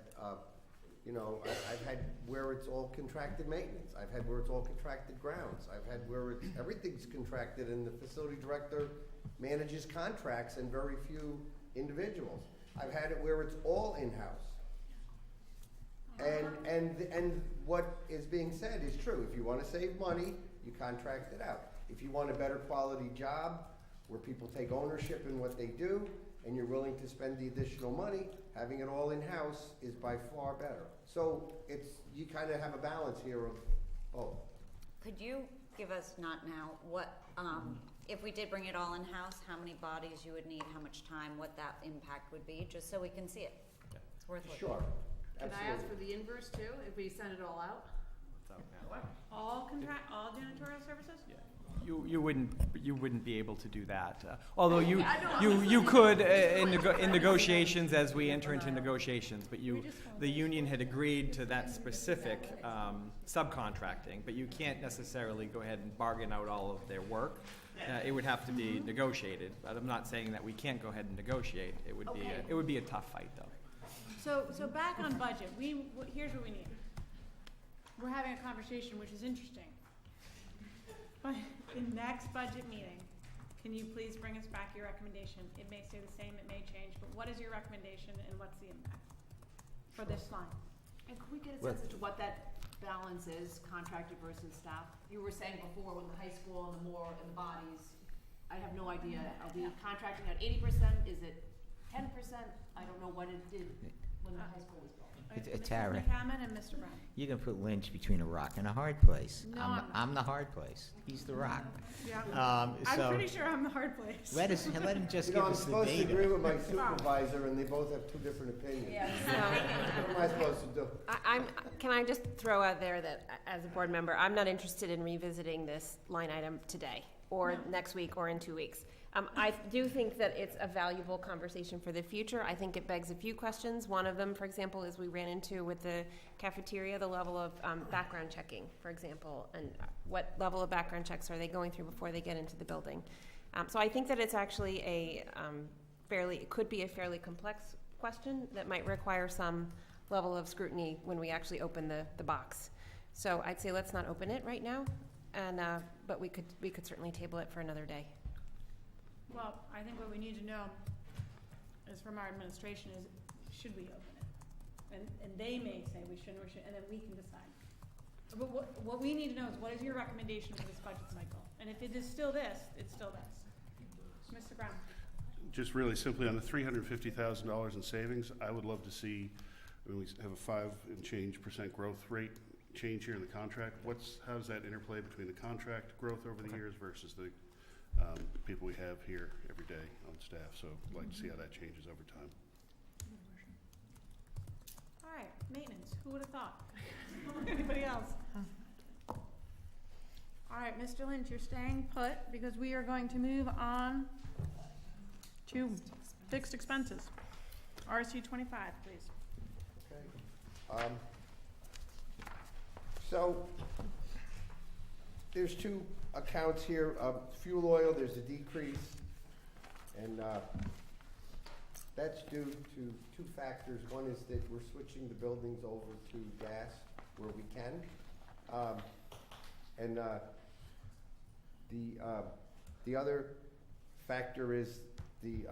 [SPEAKER 1] you know, I've had where it's all contracted maintenance. I've had where it's all contracted grounds. I've had where it's, everything's contracted and the facility director manages contracts and very few individuals. I've had it where it's all in-house. And what is being said is true. If you wanna save money, you contract it out. If you want a better quality job, where people take ownership in what they do, and you're willing to spend the additional money, having it all in-house is by far better. So it's, you kinda have a balance here of both.
[SPEAKER 5] Could you give us, not now, what, if we did bring it all in-house, how many bodies you would need, how much time, what that impact would be, just so we can see it? It's worth looking.
[SPEAKER 1] Sure,
[SPEAKER 8] Can I ask
[SPEAKER 1] absolutely.
[SPEAKER 8] for the inverse too, if we send it all out?
[SPEAKER 3] all janitorial services?
[SPEAKER 4] You wouldn't be able to do that. Although you
[SPEAKER 8] I know,
[SPEAKER 4] you
[SPEAKER 8] I'm
[SPEAKER 4] you
[SPEAKER 8] just
[SPEAKER 4] could
[SPEAKER 8] saying-
[SPEAKER 4] in negotiations as we enter into negotiations, but the union had agreed to that specific subcontracting, but you can't necessarily go ahead and bargain out all of their work. It would have to be negotiated, but I'm not saying that we can't go ahead and negotiate. It would be
[SPEAKER 8] Okay.
[SPEAKER 4] it would be a tough fight though.
[SPEAKER 3] So back on budget, here's what we need. We're having a conversation, which is interesting. But the next budget meeting, can you please bring us back your recommendation? It may stay the same, it may change, but what is your recommendation and what's the impact for this line?
[SPEAKER 8] And could we get a sense as to what that balance is, contracted versus staff? You were saying before with the high school and the bodies, I have no idea. Are we contracting at 80%? Is it 10%? I don't know what it did when the high school was built.
[SPEAKER 13] Tara,
[SPEAKER 3] Mrs. McCammon and Mr. Brown.
[SPEAKER 13] you can put Lynch between a rock and a hard place.
[SPEAKER 3] No, I'm not.
[SPEAKER 13] I'm the hard place. He's the rock.
[SPEAKER 3] Yeah.
[SPEAKER 13] I'm
[SPEAKER 3] I'm pretty sure I'm the hard place.
[SPEAKER 13] let him just
[SPEAKER 1] You
[SPEAKER 13] give
[SPEAKER 1] know, I'm
[SPEAKER 13] us the
[SPEAKER 1] supposed to
[SPEAKER 13] data.
[SPEAKER 1] agree with my supervisor, and they both have two different opinions. What am I supposed to do?
[SPEAKER 2] Can I just throw out there that, as a board member, I'm not interested in revisiting this line item today, or next week, or in 2 weeks. I do think that it's a valuable conversation for the future. I think it begs a few questions. One of them, for example, is we ran into with the cafeteria, the level of background checking, for example, and what level of background checks are they going through before they get into the building. So I think that it's actually it could be a fairly complex question that might require some level of scrutiny when we actually open the box. So I'd say let's not open it right now, and but we could certainly table it for another day.
[SPEAKER 3] Well, I think what we need to know is from our administration is, should we open it? and they may say we shouldn't, and then we can decide. But what we need to know is what is your recommendation for this budget cycle? And if it is still this, it's still this. Mr. Brown?
[SPEAKER 9] Just really simply on the $350,000 in savings, I would love to see, I mean, we have a 5% and change growth rate change here in the contract. How does that interplay between the contract growth over the years versus the people we have here every day on staff? So I'd like to see how that changes over time.
[SPEAKER 3] All right, maintenance, who would have thought? Anybody else? All right, Mr. Lynch, you're staying put because we are going to move on to fixed expenses. RC 25, please.
[SPEAKER 1] Okay. So there's two accounts here. Fuel oil, there's a decrease, and that's due to two factors. One is that we're switching the buildings over to gas where we can, and the other factor is the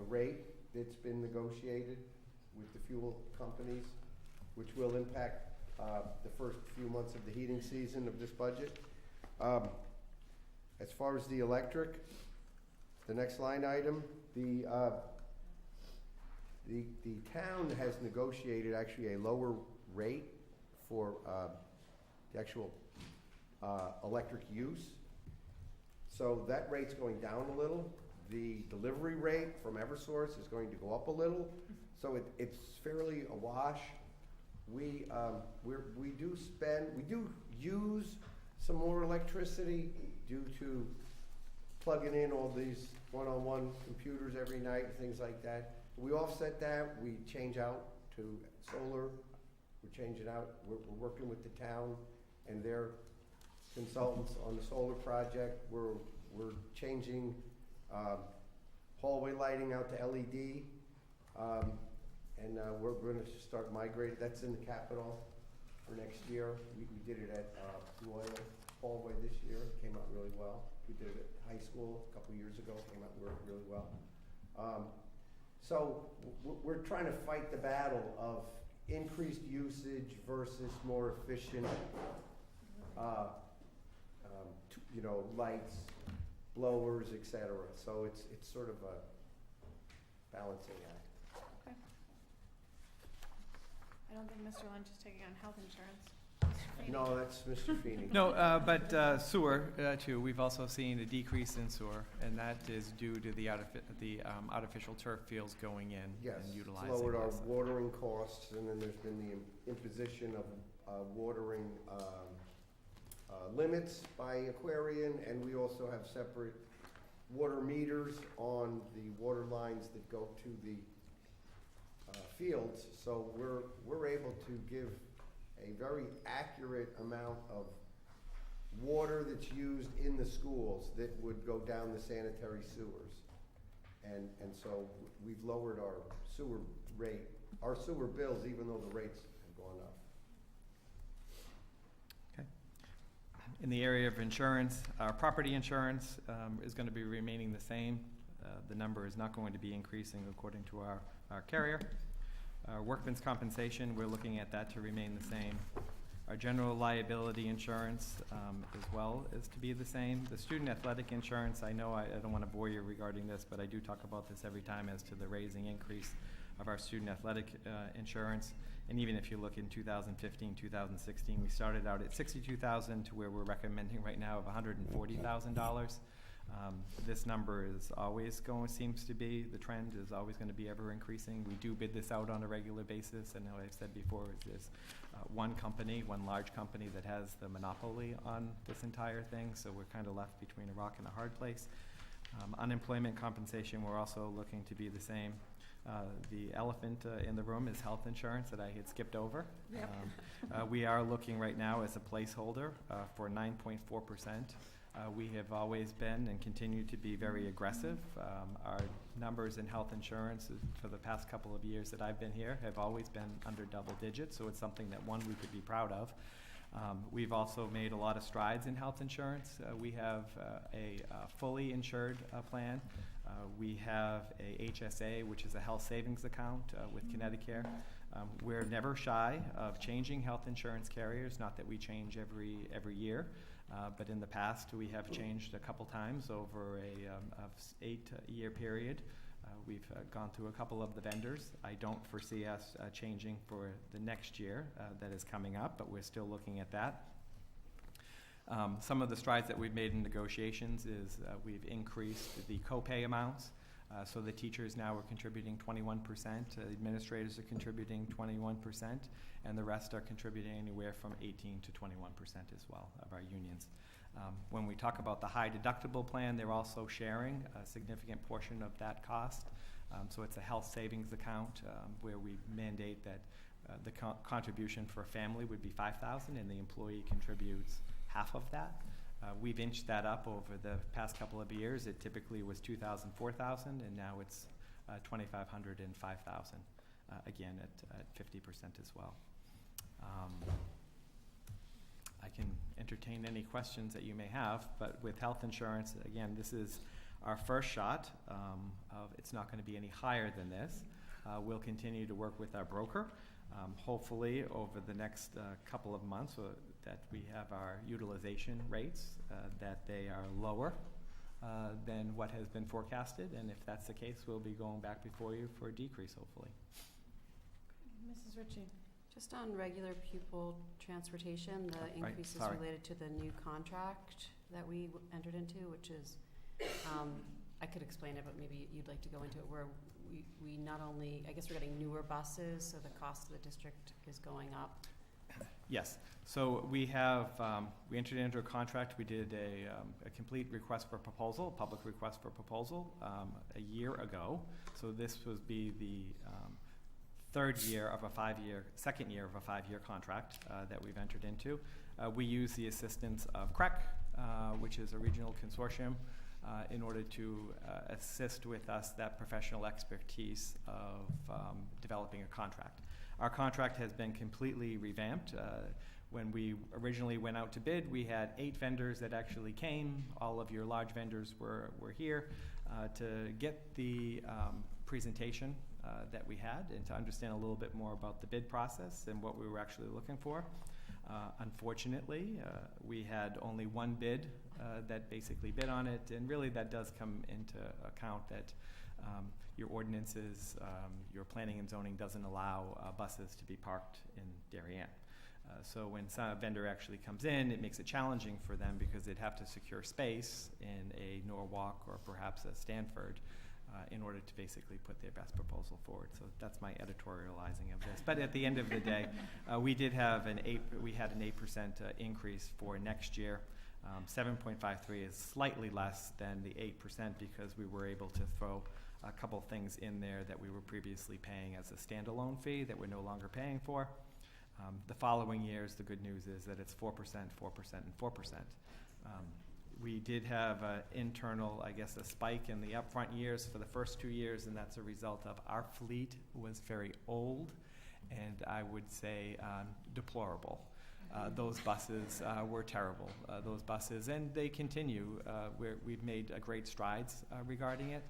[SPEAKER 1] rate that's been negotiated with the fuel companies, which will impact the first few months of the heating season of this budget. As far as the electric, the next line item, the town has negotiated actually a lower rate for the actual electric use. So that rate's going down a little. The delivery rate from Eversource is going to go up a little. So it's fairly a wash. We do use some more electricity due to plugging in all these one-on-one computers every night and things like that. We offset that. We change out to solar. We're changing out. We're working with the town and their consultants on the solar project. We're changing hallway lighting out to LED. And we're going to start migrating. That's in the capital for next year. We did it at Royal Hallway this year. It came out really well. We did it at high school a couple years ago. It came out really well. So we're trying to fight the battle of increased usage versus more efficient, lights, blowers, etc. So it's sort of a balancing act.
[SPEAKER 3] Okay. I don't think Mr. Lynch is taking on health insurance. Mr. Feeney?
[SPEAKER 1] No, that's Mr. Feeney.
[SPEAKER 4] No, but sewer, too, we've also seen a decrease in sewer, and that is due to the artificial turf fields going in
[SPEAKER 1] Yes,
[SPEAKER 4] and
[SPEAKER 1] it's
[SPEAKER 4] utilizing
[SPEAKER 1] lowered our
[SPEAKER 4] this.
[SPEAKER 1] watering costs, and then there's been the imposition of watering limits by Aquarian, and we also have separate water meters on the water lines that go to the fields. So we're able to give a very accurate amount of water that's used in the schools that would go down the sanitary sewers. And so we've lowered our sewer rate, our sewer bills, even though the rates have gone up.
[SPEAKER 4] Okay. In the area of insurance, our property insurance is going to be remaining the same. The number is not going to be increasing according to our carrier. Workman's compensation, we're looking at that to remain the same. Our general liability insurance as well is to be the same. The student athletic insurance, I know I don't want to bore you regarding this, but I do talk about this every time as to the raising increase of our student athletic insurance. And even if you look in 2015, 2016, we started out at $62,000 to where we're recommending right now of $140,000. This number is always seems to be, the trend is always going to be ever increasing. We do bid this out on a regular basis, and what I've said before is there's one large company that has the monopoly on this entire thing, so we're kind of left between a rock and a hard place. Unemployment compensation, we're also looking to be the same. The elephant in the room is health insurance that I had skipped over.
[SPEAKER 3] Yep.
[SPEAKER 4] We are looking right now as a placeholder for 9.4%. We have always been and continue to be very aggressive. Our numbers in health insurance for the past couple of years that I've been here have always been under double digits, so it's something that, one, we could be proud of. We've also made a lot of strides in health insurance. We have a fully insured plan. We have a HSA, which is a health savings account with Connecticut. We're never shy of changing health insurance carriers, not that we change every year, but in the past we have changed a couple times over a 8-year period. We've gone through a couple of the vendors. I don't foresee us changing for the next year that is coming up, but we're still looking at that. Some of the strides that we've made in negotiations is we've increased the copay amounts. So the teachers now are contributing 21%, administrators are contributing 21%, and the rest are contributing anywhere from 18 to 21% as well of our unions. When we talk about the high deductible plan, they're also sharing a significant portion of that cost. So it's a health savings account where we mandate that the contribution for a family would be $5,000 and the employee contributes half of that. We've inched that up over the past couple of years. It typically was $2,000, $4,000, and now it's $2,500 and $5,000, again at 50% as well. I can entertain any questions that you may have, but with health insurance, again, this is our first shot. It's not going to be any higher than this. We'll continue to work with our broker. Hopefully, over the next couple of months, that we have our utilization rates, that they are lower than what has been forecasted, and if that's the case, we'll be going back before you for a decrease, hopefully.
[SPEAKER 3] Mrs. Ritchie?
[SPEAKER 10] Just on regular pupil transportation, the increases
[SPEAKER 4] sorry.
[SPEAKER 10] related to the new contract that we entered into, which is, I could explain it, but maybe you'd like to go into it, where we not only, I guess we're getting newer buses, so the cost of the district is going up.
[SPEAKER 4] Yes. So we have, we entered into a contract. We did a complete request for proposal, public request for proposal, a year ago. So this would be the second year of a 5-year contract that we've entered into. We use the assistance of CREC, which is a regional consortium, in order to assist with us that professional expertise of developing a contract. Our contract has been completely revamped. When we originally went out to bid, we had 8 vendors that actually came. All of your large vendors were here to get the presentation that we had and to understand a little bit more about the bid process and what we were actually looking for. Unfortunately, we had only one bid that basically bid on it, and really that does come into account that your ordinances, your planning and zoning doesn't allow buses to be parked in Darien. So when a vendor actually comes in, it makes it challenging for them because they'd have to secure space in a Norwalk or perhaps a Stanford in order to basically put their best proposal forward. So that's my editorializing of this. But at the end of the day, we had an 8% increase for next year. 7.53 is slightly less than the 8% because we were able to throw a couple things in there that we were previously paying as a standalone fee that we're no longer paying for. The following years, the good news is that it's 4%, 4%, and 4%. We did have an internal, a spike in the upfront years for the first 2 years, and that's a result of our fleet was very old and I would say deplorable. Those buses were terrible, those buses, and they continue. We've made great strides regarding it.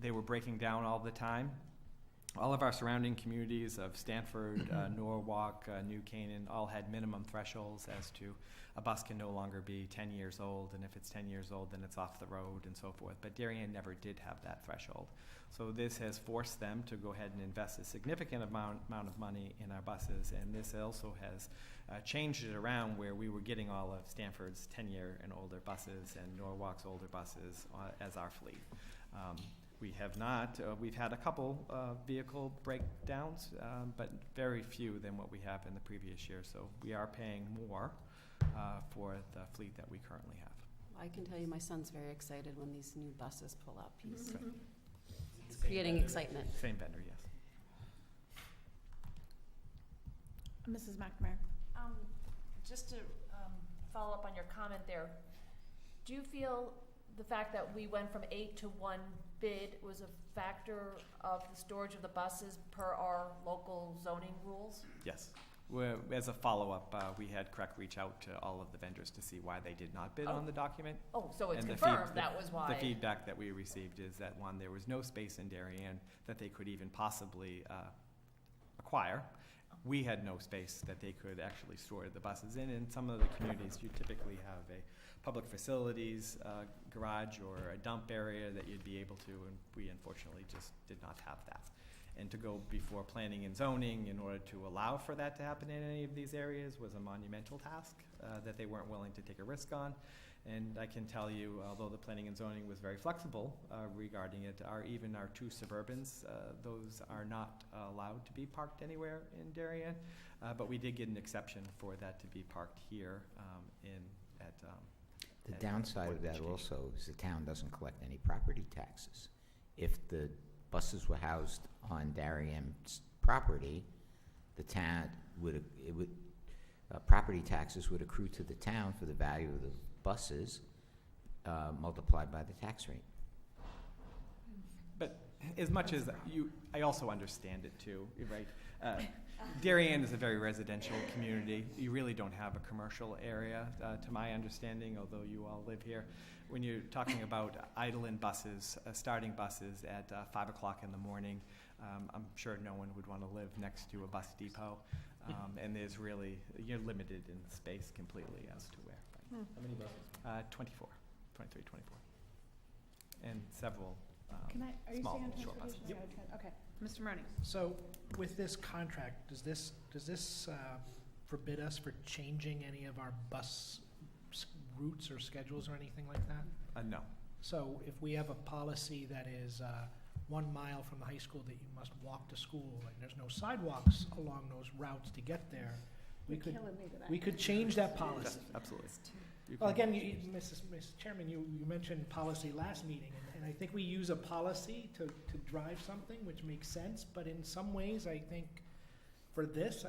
[SPEAKER 4] They were breaking down all the time. All of our surrounding communities of Stanford, Norwalk, New Canaan all had minimum thresholds as to a bus can no longer be 10 years old, and if it's 10 years old, then it's off the road and so forth. But Darien never did have that threshold. So this has forced them to go ahead and invest a significant amount of money in our buses, and this also has changed it around where we were getting all of Stanford's 10-year and older buses and Norwalk's older buses as our fleet. We have not. We've had a couple vehicle breakdowns, but very few than what we have in the previous year. So we are paying more for the fleet that we currently have.
[SPEAKER 10] I can tell you my son's very excited when these new buses pull up. He's
[SPEAKER 4] Great.
[SPEAKER 10] creating excitement.
[SPEAKER 4] Same vendor, yes.
[SPEAKER 3] Mrs. McNamara?
[SPEAKER 8] Just to follow up on your comment there, do you feel the fact that we went from 8 to 1 bid was a factor of the storage of the buses per our local zoning rules?
[SPEAKER 4] Yes. As a follow-up, we had CREC reach out to all of the vendors to see why they did not bid on the document.
[SPEAKER 8] Oh, so it's
[SPEAKER 4] And the
[SPEAKER 8] confirmed,
[SPEAKER 4] feed-
[SPEAKER 8] that was why.
[SPEAKER 4] The feedback that we received is that, one, there was no space in Darien that they could even possibly acquire. We had no space that they could actually store the buses in. In some of the communities, you typically have a public facilities garage or a dump area that you'd be able to, and we unfortunately just did not have that. And to go before planning and zoning in order to allow for that to happen in any of these areas was a monumental task that they weren't willing to take a risk on. And I can tell you, although the planning and zoning was very flexible regarding it, even our 2 Suburbans, those are not allowed to be parked anywhere in Darien. But we did get an exception for that to be parked here
[SPEAKER 13] The
[SPEAKER 4] at
[SPEAKER 13] downside
[SPEAKER 4] Board
[SPEAKER 13] of that
[SPEAKER 4] Education.
[SPEAKER 13] also is the town doesn't collect any property taxes. If the buses were housed on Darien's property, the town property taxes would accrue to the town for the value of the buses multiplied by the tax rate.
[SPEAKER 4] But as much as I also understand it too, right? Darien is a very residential community. You really don't have a commercial area, to my understanding, although you all live here. When you're talking about idling buses, starting buses at 5 o'clock in the morning, I'm sure no one would want to live next to a bus depot. And there's really, you're limited in space completely as to where.
[SPEAKER 7] How many buses?
[SPEAKER 4] 23, 24. And several
[SPEAKER 3] Are you
[SPEAKER 4] small,
[SPEAKER 3] staying on
[SPEAKER 4] short buses.
[SPEAKER 3] transportation? Okay, Mr. Maroney.
[SPEAKER 6] So with this contract, does this forbid us for changing any of our bus routes or schedules or anything like that?
[SPEAKER 4] No.
[SPEAKER 6] So if we have a policy that is 1 mile from the high school that you must walk to school, and there's no sidewalks along those routes to get there, we could change that policy.
[SPEAKER 4] Absolutely.
[SPEAKER 6] Well, again, Mrs. Chairman, you mentioned policy last meeting, and I think we use a policy to drive something, which makes sense, but in some ways, I think for this,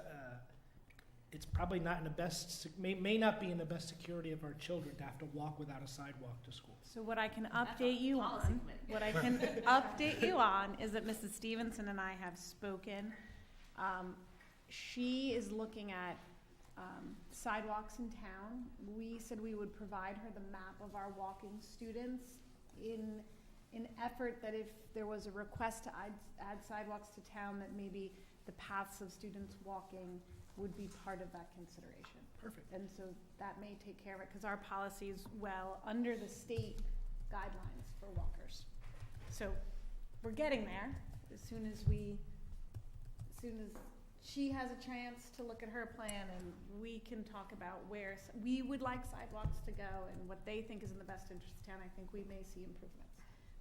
[SPEAKER 6] it's probably not in the best, may not be in the best security of our children to have to walk without a sidewalk to school.
[SPEAKER 3] So what I can
[SPEAKER 8] That's
[SPEAKER 3] update
[SPEAKER 8] a
[SPEAKER 3] you
[SPEAKER 8] policy
[SPEAKER 3] on,
[SPEAKER 8] committee.
[SPEAKER 3] what I can update you on is that Mrs. Stevenson and I have spoken. She is looking at sidewalks in town. We said we would provide her the map of our walking students in an effort that if there was a request to add sidewalks to town, that maybe the paths of students walking would be part of that consideration.
[SPEAKER 6] Perfect.
[SPEAKER 3] And so that may take care of it, because our policy is well under the state guidelines for walkers. So we're getting there. As soon as she has a chance to look at her plan, and we can talk about where we would like sidewalks to go and what they think is in the best interest of town, I think we may see improvements.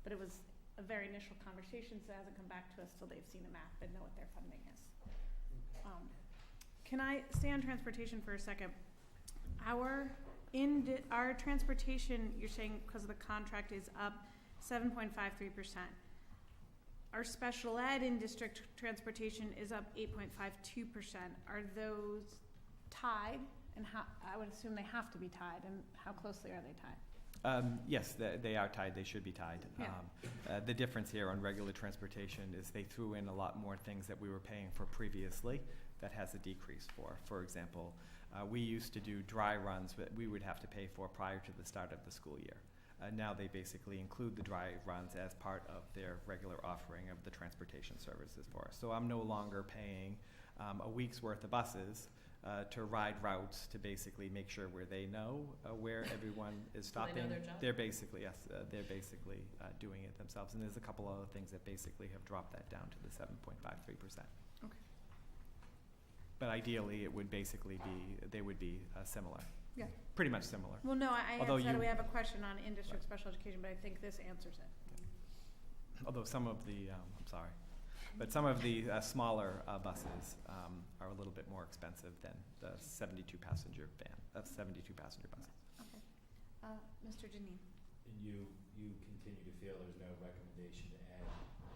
[SPEAKER 3] But it was a very initial conversation, so it hasn't come back to us till they've seen a map and know what their funding is. Can I stay on transportation for a second? Our transportation, you're saying because of the contract, is up 7.53%. Our special ed in-district transportation is up 8.52%. Are those tied? And how, I would assume they have to be tied, and how closely are they tied?
[SPEAKER 4] Yes, they are tied. They should be tied.
[SPEAKER 3] Yeah.
[SPEAKER 4] The difference here on regular transportation is they threw in a lot more things that we were paying for previously that has a decrease for. For example, we used to do dry runs that we would have to pay for prior to the start of the school year. Now they basically include the dry runs as part of their regular offering of the transportation services for us. So I'm no longer paying a week's worth of buses to ride routes to basically make sure where they know where everyone is stopping.
[SPEAKER 8] Do they know their job?
[SPEAKER 4] They're basically, yes, they're basically doing it themselves. And there's a couple other things that basically have dropped that down to the 7.53%.
[SPEAKER 3] Okay.
[SPEAKER 4] But ideally, it would basically they would be similar.
[SPEAKER 3] Yeah.
[SPEAKER 4] Pretty much similar.
[SPEAKER 3] Well, no, I
[SPEAKER 4] Although
[SPEAKER 3] said
[SPEAKER 4] you-
[SPEAKER 3] we have a question on in-district special education, but I think this answers it.
[SPEAKER 4] Although some of the, but some of the smaller buses are a little bit more expensive than the 72-passenger buses.
[SPEAKER 3] Okay. Mr. Janine?
[SPEAKER 7] And you continue to feel there's no recommendation to add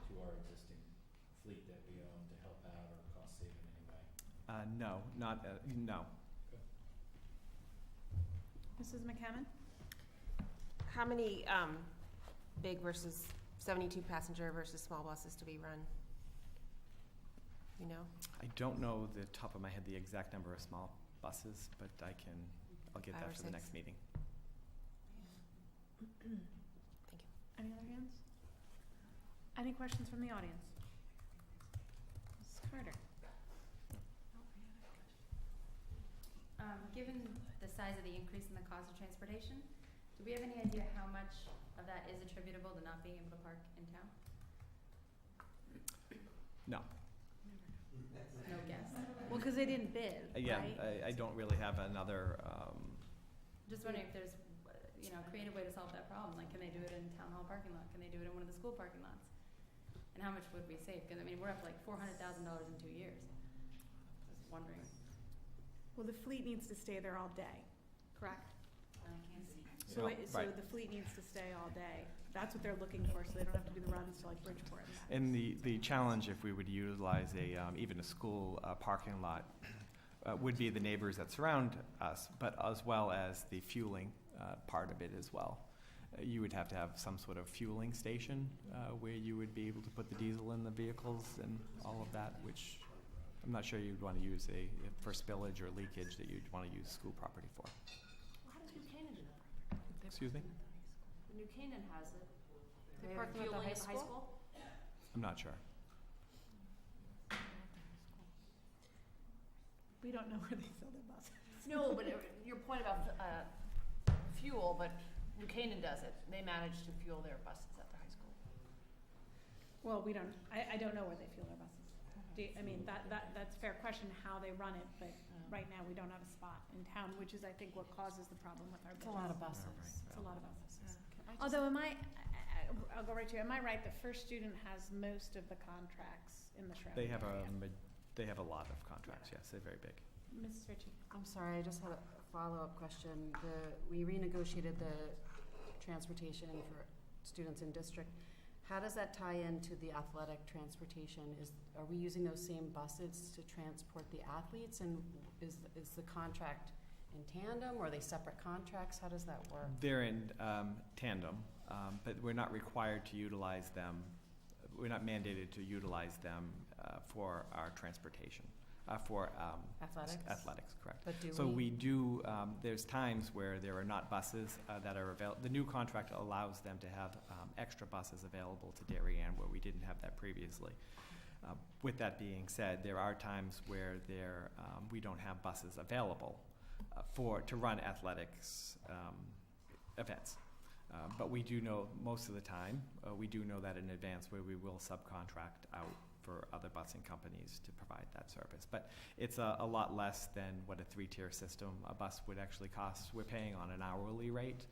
[SPEAKER 7] to our existing fleet that we own to help out or cost save in any way?
[SPEAKER 4] No, not, no.
[SPEAKER 3] Mrs. McCammon?
[SPEAKER 2] How many big versus 72 passenger versus small buses do we run? You know?
[SPEAKER 10] know?
[SPEAKER 4] I don't know the top of my head the exact number of small buses, but I'll get
[SPEAKER 10] 5 or
[SPEAKER 4] that for the
[SPEAKER 10] 6?
[SPEAKER 4] next meeting.
[SPEAKER 3] Any other hands? Any questions from the audience? Mrs. Carter?
[SPEAKER 12] Given the size of the increase in the cost of transportation, do we have any idea how much of that is attributable to not being able to park in town?
[SPEAKER 4] No.
[SPEAKER 12] No guess.
[SPEAKER 3] Well, because they didn't bid,
[SPEAKER 4] Yeah,
[SPEAKER 3] right?
[SPEAKER 4] I don't really have another,
[SPEAKER 12] Just wondering if there's, a creative way to solve that problem. Like, can they do it in town hall parking lot? Can they do it in one of the school parking lots? And how much would we save? Because, we're up like $400,000 in 2 years. Just wondering.
[SPEAKER 3] Well, the fleet needs to stay there all day, correct?
[SPEAKER 12] I can't see.
[SPEAKER 3] So,
[SPEAKER 4] Yeah,
[SPEAKER 3] so
[SPEAKER 4] right.
[SPEAKER 3] the fleet needs to stay all day. That's what they're looking for, so they don't have to do the runs to like Bridgeport and back.
[SPEAKER 4] and the challenge if we would utilize even a school parking lot would be the neighbors that surround us, but as well as the fueling part of it as well. You would have to have some sort of fueling station where you would be able to put the diesel in the vehicles and all of that, which I'm not sure you'd want to use for spillage or leakage that you'd want to use school property for.
[SPEAKER 8] Well, how does New Canaan do that?
[SPEAKER 4] Excuse me?
[SPEAKER 8] New Canaan has it.
[SPEAKER 10] They
[SPEAKER 8] They
[SPEAKER 10] have
[SPEAKER 8] have
[SPEAKER 10] it at the
[SPEAKER 8] fueling
[SPEAKER 10] high
[SPEAKER 8] at the high
[SPEAKER 10] school?
[SPEAKER 8] school?
[SPEAKER 4] I'm not sure.
[SPEAKER 3] We don't know where they fill their buses.
[SPEAKER 8] No, but your point about fuel, but New Canaan does it. They manage to fuel their buses at the high school.
[SPEAKER 3] Well, we don't, I don't know where they fuel their buses. That's a fair question, how they run it, but right now we don't have a spot in town, which is, I think, what causes the problem with our
[SPEAKER 10] It's
[SPEAKER 3] buses.
[SPEAKER 10] a lot of buses.
[SPEAKER 3] It's a lot of buses.
[SPEAKER 10] Can I just-
[SPEAKER 3] Although, I'll go right to you, am I right that First Student has most of the contracts in the Shredder
[SPEAKER 4] They have
[SPEAKER 3] area?
[SPEAKER 4] a lot of contracts, yes, they're very big.
[SPEAKER 3] Mrs. Ritchie?
[SPEAKER 10] I'm sorry, I just had a follow-up question. We renegotiated the transportation for students in district. How does that tie into the athletic transportation? Are we using those same buses to transport the athletes? And is the contract in tandem, or are they separate contracts? How does that work?
[SPEAKER 4] They're in tandem, but we're not required to utilize them. We're not mandated to utilize them for our transportation, for athletics, correct.
[SPEAKER 10] But do
[SPEAKER 4] So we do, there's times where there are not buses that are available. The new contract allows them to have extra buses available to Darien where we didn't have that previously. With that being said, there are times where we don't have buses available to run athletics events. But we do know most of the time, we do know that in advance where we will subcontract out for other busing companies to provide that service. But it's a lot less than what a 3-tier system a bus would actually cost. We're paying on an hourly rate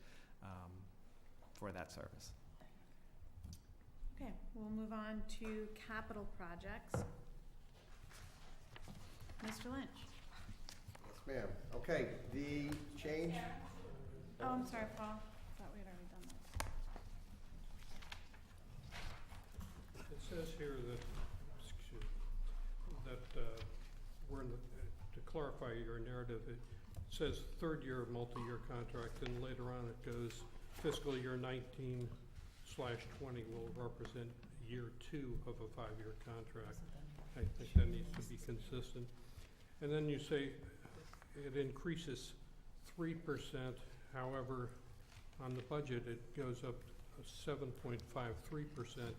[SPEAKER 4] for that service.
[SPEAKER 3] Okay, we'll move on to capital projects. Mr. Lynch?
[SPEAKER 1] Yes, ma'am. Okay, the change,
[SPEAKER 3] Oh, I'm sorry, Paul. Thought we had already done that.
[SPEAKER 14] It says here that, to clarify your narrative, it says third year of multi-year contract, and later on it goes fiscal year 19/20 will represent year 2 of a 5-year contract. I think that needs to be consistent. And then you say it increases 3%, however, on the budget it goes up 7.53%.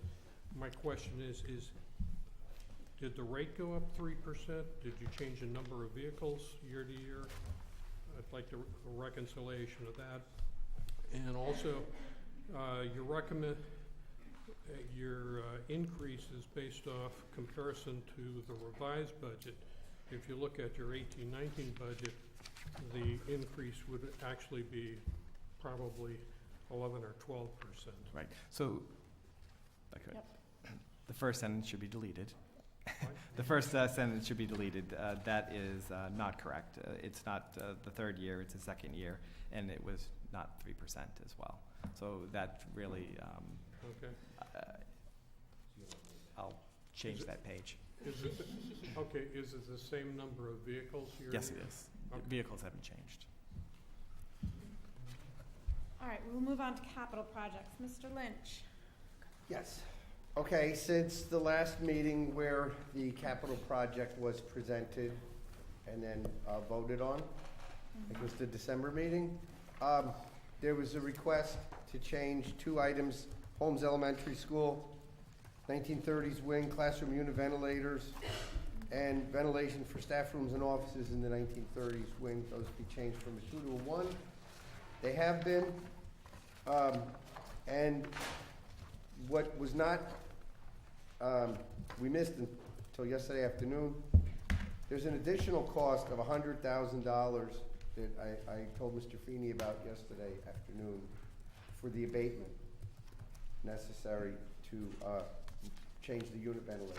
[SPEAKER 14] My question is did the rate go up 3%? Did you change the number of vehicles year to year? I'd like a reconciliation of that. And also, your increase is based off comparison to the revised budget. If you look at your 18-19 budget, the increase would actually be probably 11 or 12%.
[SPEAKER 4] Right. So, okay.
[SPEAKER 3] Yep.
[SPEAKER 4] The first sentence should be deleted.
[SPEAKER 14] What?
[SPEAKER 4] The first sentence should be deleted. That is not correct. It's not the third year, it's the second year, and it was not 3% as well. So that really,
[SPEAKER 14] Okay.
[SPEAKER 4] I'll change that page.
[SPEAKER 14] Is it the same number of vehicles year to
[SPEAKER 4] Yes, it
[SPEAKER 14] year?
[SPEAKER 4] is.
[SPEAKER 14] Okay.
[SPEAKER 4] Vehicles haven't changed.
[SPEAKER 3] All right, we'll move on to capital projects. Mr. Lynch?
[SPEAKER 1] yes. Okay, since the last meeting where the capital project was presented and then voted on, it was the December meeting, there was a request to change 2 items, Holmes Elementary School, 1930s wing, classroom unit ventilators, and ventilation for staff rooms and offices in the 1930s wing. Those be changed from a 2 to a 1. They have been, and what was not, we missed until yesterday afternoon, there's an additional cost of $100,000 that I told Mr. Feeney about yesterday afternoon for the abatement necessary to change the unit ventilators.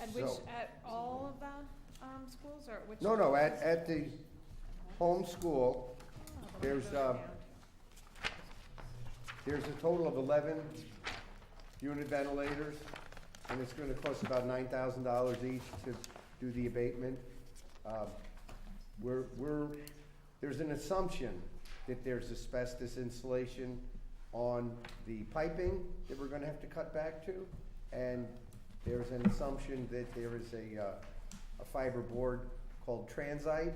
[SPEAKER 3] At all of the schools, or which?
[SPEAKER 1] No, at the home school, there's a total of 11 unit ventilators, and it's gonna cost about $9,000 each to do the abatement. There's an assumption that there's asbestos insulation on the piping that we're gonna have to cut back to, and there's an assumption that there is a fiber board called Transite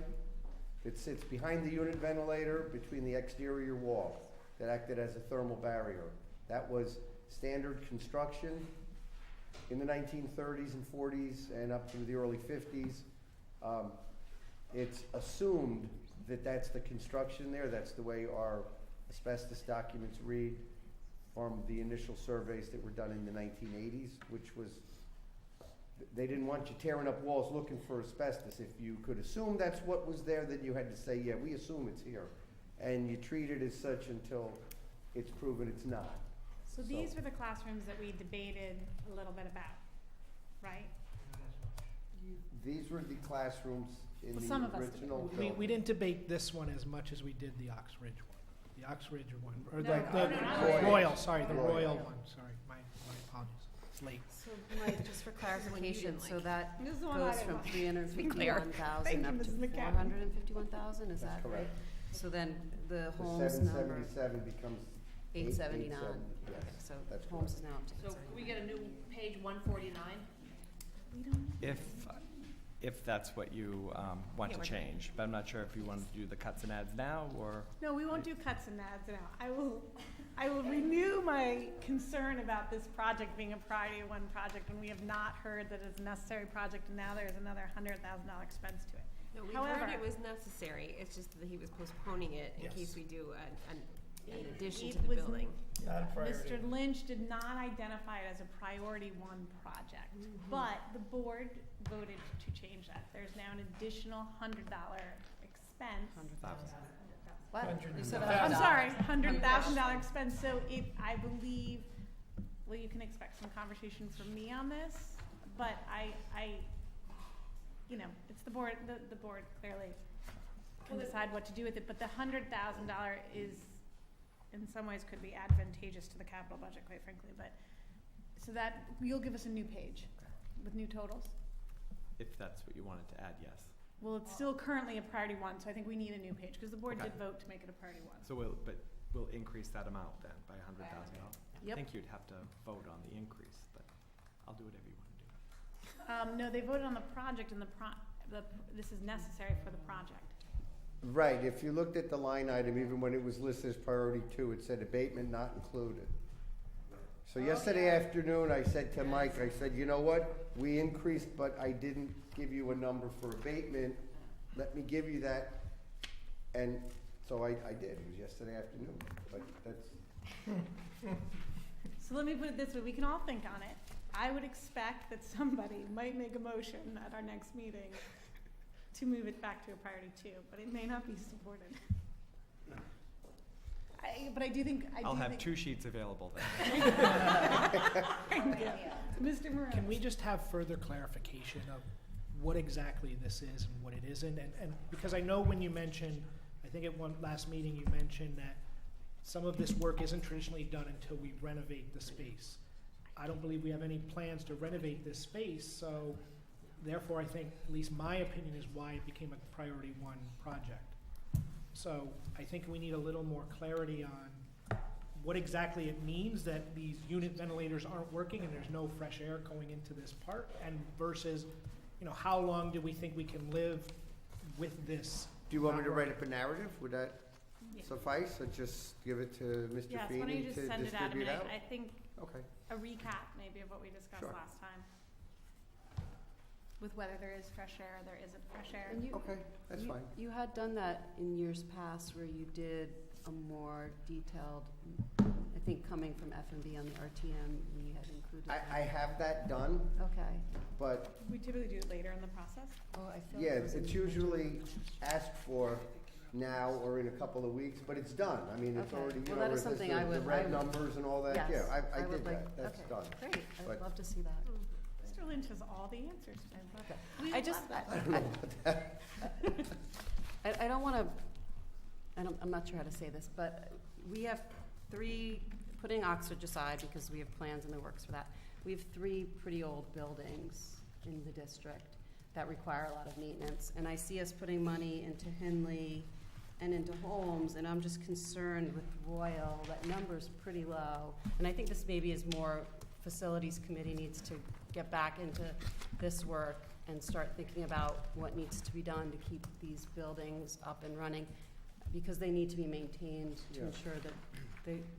[SPEAKER 1] that sits behind the unit ventilator between the exterior wall that acted as a thermal barrier. That was standard construction in the 1930s and 40s and up through the early 50s. It's assumed that that's the construction there. That's the way our asbestos documents read from the initial surveys that were done in the 1980s, which was, they didn't want you tearing up walls looking for asbestos. If you could assume that's what was there, then you had to say, yeah, we assume it's here. And you treat it as such until it's proven it's not.
[SPEAKER 3] So these were the classrooms that we debated a little bit about, right?
[SPEAKER 1] These were the classrooms in
[SPEAKER 3] Well,
[SPEAKER 1] the
[SPEAKER 3] some of us
[SPEAKER 1] original
[SPEAKER 6] We
[SPEAKER 1] building.
[SPEAKER 6] didn't debate this one as much as we did the Oxbridge one. The Oxbridge one, or
[SPEAKER 3] No,
[SPEAKER 6] the
[SPEAKER 3] no.
[SPEAKER 6] Royal, sorry, the
[SPEAKER 1] Royal.
[SPEAKER 6] Royal one, sorry, my apologies, it's late.
[SPEAKER 10] So, Mike, just for clarification, so that
[SPEAKER 3] This is the one I
[SPEAKER 10] goes
[SPEAKER 3] didn't
[SPEAKER 10] from
[SPEAKER 3] like.
[SPEAKER 10] 351,000
[SPEAKER 3] Thank you,
[SPEAKER 10] up to
[SPEAKER 3] Mrs. McCaffrey.
[SPEAKER 10] 451,000, is
[SPEAKER 1] That's
[SPEAKER 10] that right?
[SPEAKER 1] correct.
[SPEAKER 10] So then the
[SPEAKER 1] The
[SPEAKER 10] Holmes number,
[SPEAKER 1] 777 becomes
[SPEAKER 10] 879.
[SPEAKER 1] 870,
[SPEAKER 10] Okay,
[SPEAKER 1] yes,
[SPEAKER 10] so
[SPEAKER 1] that's
[SPEAKER 10] Holmes
[SPEAKER 1] correct.
[SPEAKER 10] is now up to
[SPEAKER 8] So
[SPEAKER 10] 879.
[SPEAKER 8] we get a new page 149?
[SPEAKER 4] If that's what you want
[SPEAKER 2] Yeah,
[SPEAKER 4] to
[SPEAKER 2] we're doing-
[SPEAKER 4] change, but I'm not sure if you want to do the cuts and adds now, or,
[SPEAKER 3] No, we won't do cuts and adds now. I will renew my concern about this project being a priority one project when we have not heard that it's a necessary project and now there's another $100,000 expense to it.
[SPEAKER 2] No, we
[SPEAKER 3] However-
[SPEAKER 2] heard it was necessary, it's just that he was postponing it in
[SPEAKER 6] Yes.
[SPEAKER 2] case we do an addition
[SPEAKER 3] It
[SPEAKER 2] to the
[SPEAKER 3] was
[SPEAKER 2] building.
[SPEAKER 3] Mr. Lynch did not identify it as a priority one project, but the board voted to change that. There's now an additional $100 expense.
[SPEAKER 4] 100,000.
[SPEAKER 10] What? You said
[SPEAKER 3] I'm
[SPEAKER 10] $100.
[SPEAKER 3] sorry, $100,000 expense, so I believe, well, you can expect some conversation from me on this, but I, it's the board, the board clearly can decide what to do with it, but the $100,000 is, in some ways, could be advantageous to the capital budget, quite frankly, but, so that, you'll give us a new page with new totals?
[SPEAKER 4] If that's what you wanted to add, yes.
[SPEAKER 3] Well, it's still currently a priority one, so I think we need a new page, because the board
[SPEAKER 4] Okay.
[SPEAKER 3] did vote to make it a priority one.
[SPEAKER 4] So we'll increase that amount then by $100,000. I
[SPEAKER 3] Yep.
[SPEAKER 4] think you'd have to vote on the increase, but I'll do whatever you want to do.
[SPEAKER 3] No, they voted on the project and this is necessary for the project.
[SPEAKER 1] Right, if you looked at the line item, even when it was listed as priority 2, it said abatement not included. So yesterday afternoon, I said to Mike, I said, you know what? We increased, but I didn't give you a number for abatement. Let me give you that. And so I did. It was yesterday afternoon, but that's,
[SPEAKER 3] So let me put it this way, we can all think on it. I would expect that somebody might make a motion at our next meeting to move it back to a priority 2, but it may not be supported. But I do think,
[SPEAKER 4] I'll have 2 sheets available then.
[SPEAKER 3] Mr. Moreau.
[SPEAKER 6] Can we just have further clarification of what exactly this is and what it isn't? And because I know when you mentioned, I think at one last meeting you mentioned that some of this work isn't traditionally done until we renovate the space. I don't believe we have any plans to renovate this space, so therefore I think, at least my opinion, is why it became a priority one project. So I think we need a little more clarity on what exactly it means that these unit ventilators aren't working and there's no fresh air going into this part, and versus, how long do we think we can live with this?
[SPEAKER 1] Do you want me to
[SPEAKER 6] not
[SPEAKER 1] write
[SPEAKER 6] working?
[SPEAKER 1] up a narrative? Would that
[SPEAKER 3] Yeah.
[SPEAKER 1] suffice, or just give it to Mr.
[SPEAKER 3] Yes, why don't you
[SPEAKER 1] Feeney
[SPEAKER 3] just
[SPEAKER 1] to
[SPEAKER 3] send it out? I mean,
[SPEAKER 1] distribute out?
[SPEAKER 3] I think
[SPEAKER 1] Okay.
[SPEAKER 3] a recap maybe of what we discussed
[SPEAKER 1] Sure.
[SPEAKER 3] last time. With whether there is fresh air, there isn't fresh air.
[SPEAKER 10] And
[SPEAKER 1] Okay, that's fine.
[SPEAKER 10] You had done that in years past where you did a more detailed, I think coming from F&B on the RTM, we had included that.
[SPEAKER 1] I have that done,
[SPEAKER 10] Okay.
[SPEAKER 1] but
[SPEAKER 3] We typically do it later in the process.
[SPEAKER 10] Oh, I feel
[SPEAKER 1] yeah,
[SPEAKER 10] like it was in
[SPEAKER 1] it's
[SPEAKER 10] the-
[SPEAKER 1] usually asked for now or in a couple of weeks, but it's done. I mean, it's
[SPEAKER 10] Okay.
[SPEAKER 1] already,
[SPEAKER 10] Well, that is
[SPEAKER 1] it's
[SPEAKER 10] something
[SPEAKER 1] the
[SPEAKER 10] I would-
[SPEAKER 1] red
[SPEAKER 10] I would-
[SPEAKER 1] numbers and all that.
[SPEAKER 10] Yes,
[SPEAKER 1] Yeah, I
[SPEAKER 10] would
[SPEAKER 1] did
[SPEAKER 10] like-
[SPEAKER 1] that. That's
[SPEAKER 10] okay,
[SPEAKER 1] done.
[SPEAKER 10] Great, I
[SPEAKER 1] But-
[SPEAKER 10] would love to see that.
[SPEAKER 3] Mr. Lynch has all the answers.
[SPEAKER 10] Okay.
[SPEAKER 3] We
[SPEAKER 10] I just,
[SPEAKER 3] love that.
[SPEAKER 1] I don't know about that.
[SPEAKER 10] I don't want to, I'm not sure how to say this, but we have three, putting Oxford aside because we have plans in the works for that, we have three pretty old buildings in the district that require a lot of maintenance. And I see us putting money into Henley and into Holmes, and I'm just concerned with Royal, that number's pretty low. And I think this maybe is more, facilities committee needs to get back into this work and start thinking about what needs to be done to keep these buildings up and running, because they need to be maintained to
[SPEAKER 1] Yeah.
[SPEAKER 10] ensure that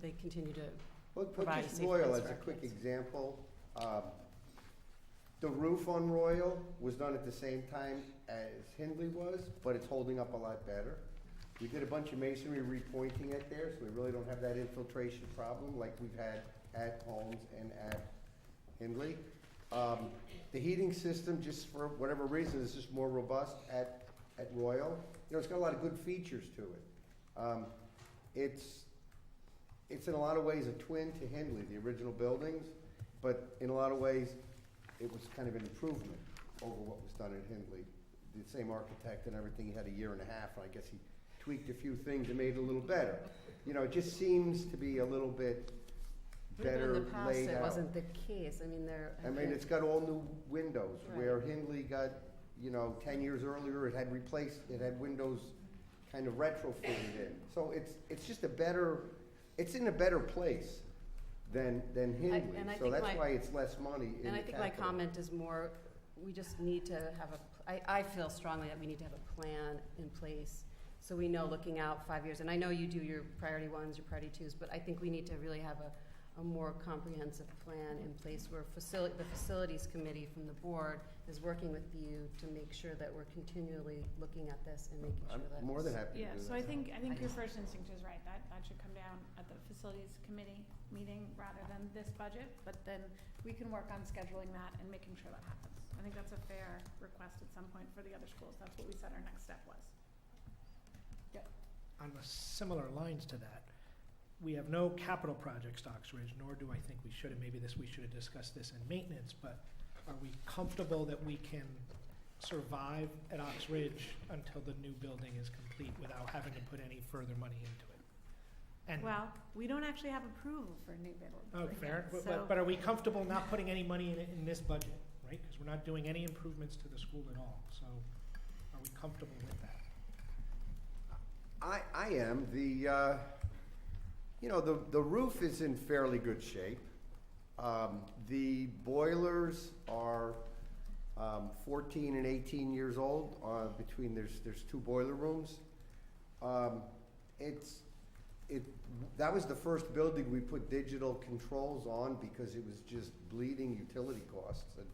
[SPEAKER 10] they continue to,
[SPEAKER 1] Well, put
[SPEAKER 10] provide a
[SPEAKER 1] just
[SPEAKER 10] safe
[SPEAKER 1] Royal
[SPEAKER 10] place
[SPEAKER 1] as
[SPEAKER 10] for
[SPEAKER 1] a
[SPEAKER 10] our
[SPEAKER 1] quick
[SPEAKER 10] kids.
[SPEAKER 1] example. The roof on Royal was done at the same time as Hindley was, but it's holding up a lot better. We did a bunch of masonry repointing it there, so we really don't have that infiltration problem like we've had at Holmes and at Hindley. The heating system, just for whatever reason, is just more robust at Royal. It's got a lot of good features to it. It's in a lot of ways a twin to Hindley, the original buildings, but in a lot of ways, it was kind of an improvement over what was done at Hindley. The same architect and everything, he had a year and a half, and I guess he tweaked a few things and made it a little better. It just seems to be a little bit better
[SPEAKER 10] in the past,
[SPEAKER 1] laid
[SPEAKER 10] it
[SPEAKER 1] out.
[SPEAKER 10] wasn't the case.
[SPEAKER 1] I mean, it's got all new windows, where Hindley got, 10 years earlier, it had windows kind of retrofitted in. So it's just it's in a better place than Hindley.
[SPEAKER 10] and I
[SPEAKER 1] So
[SPEAKER 10] think
[SPEAKER 1] that's
[SPEAKER 10] my-
[SPEAKER 1] why it's less money in
[SPEAKER 10] And
[SPEAKER 1] the
[SPEAKER 10] I think my
[SPEAKER 1] capital.
[SPEAKER 10] comment is more, we just need to have I feel strongly that we need to have a plan in place, so we know looking out 5 years. And I know you do your priority ones, your priority twos, but I think we need to really have a more comprehensive plan in place where the facilities committee from the board is working with you to make sure that we're continually looking at this and making sure that
[SPEAKER 1] I'm more than happy to
[SPEAKER 3] Yeah,
[SPEAKER 1] do
[SPEAKER 3] so
[SPEAKER 1] that.
[SPEAKER 3] I think your first instinct is right, that should come down at the facilities committee meeting rather than this budget, but then we can work on scheduling that and making sure that happens. I think that's a fair request at some point for the other schools, that's what we said our next step was.
[SPEAKER 6] On the similar lines to that, we have no capital projects to Oxbridge, nor do I think we should, and maybe we should have discussed this in maintenance, but are we comfortable that we can survive at Oxbridge until the new building is complete without having to put any further money into it? And,
[SPEAKER 3] Well, we don't actually have approval for new building.
[SPEAKER 6] oh, fair,
[SPEAKER 3] so-
[SPEAKER 6] but are we comfortable not putting any money in it in this budget, right? Because we're not doing any improvements to the school at all, so are we comfortable with that?
[SPEAKER 1] I am. The roof is in fairly good shape. The boilers are 14 and 18 years old. There's two boiler rooms. That was the first building we put digital controls on because it was just bleeding utility costs. And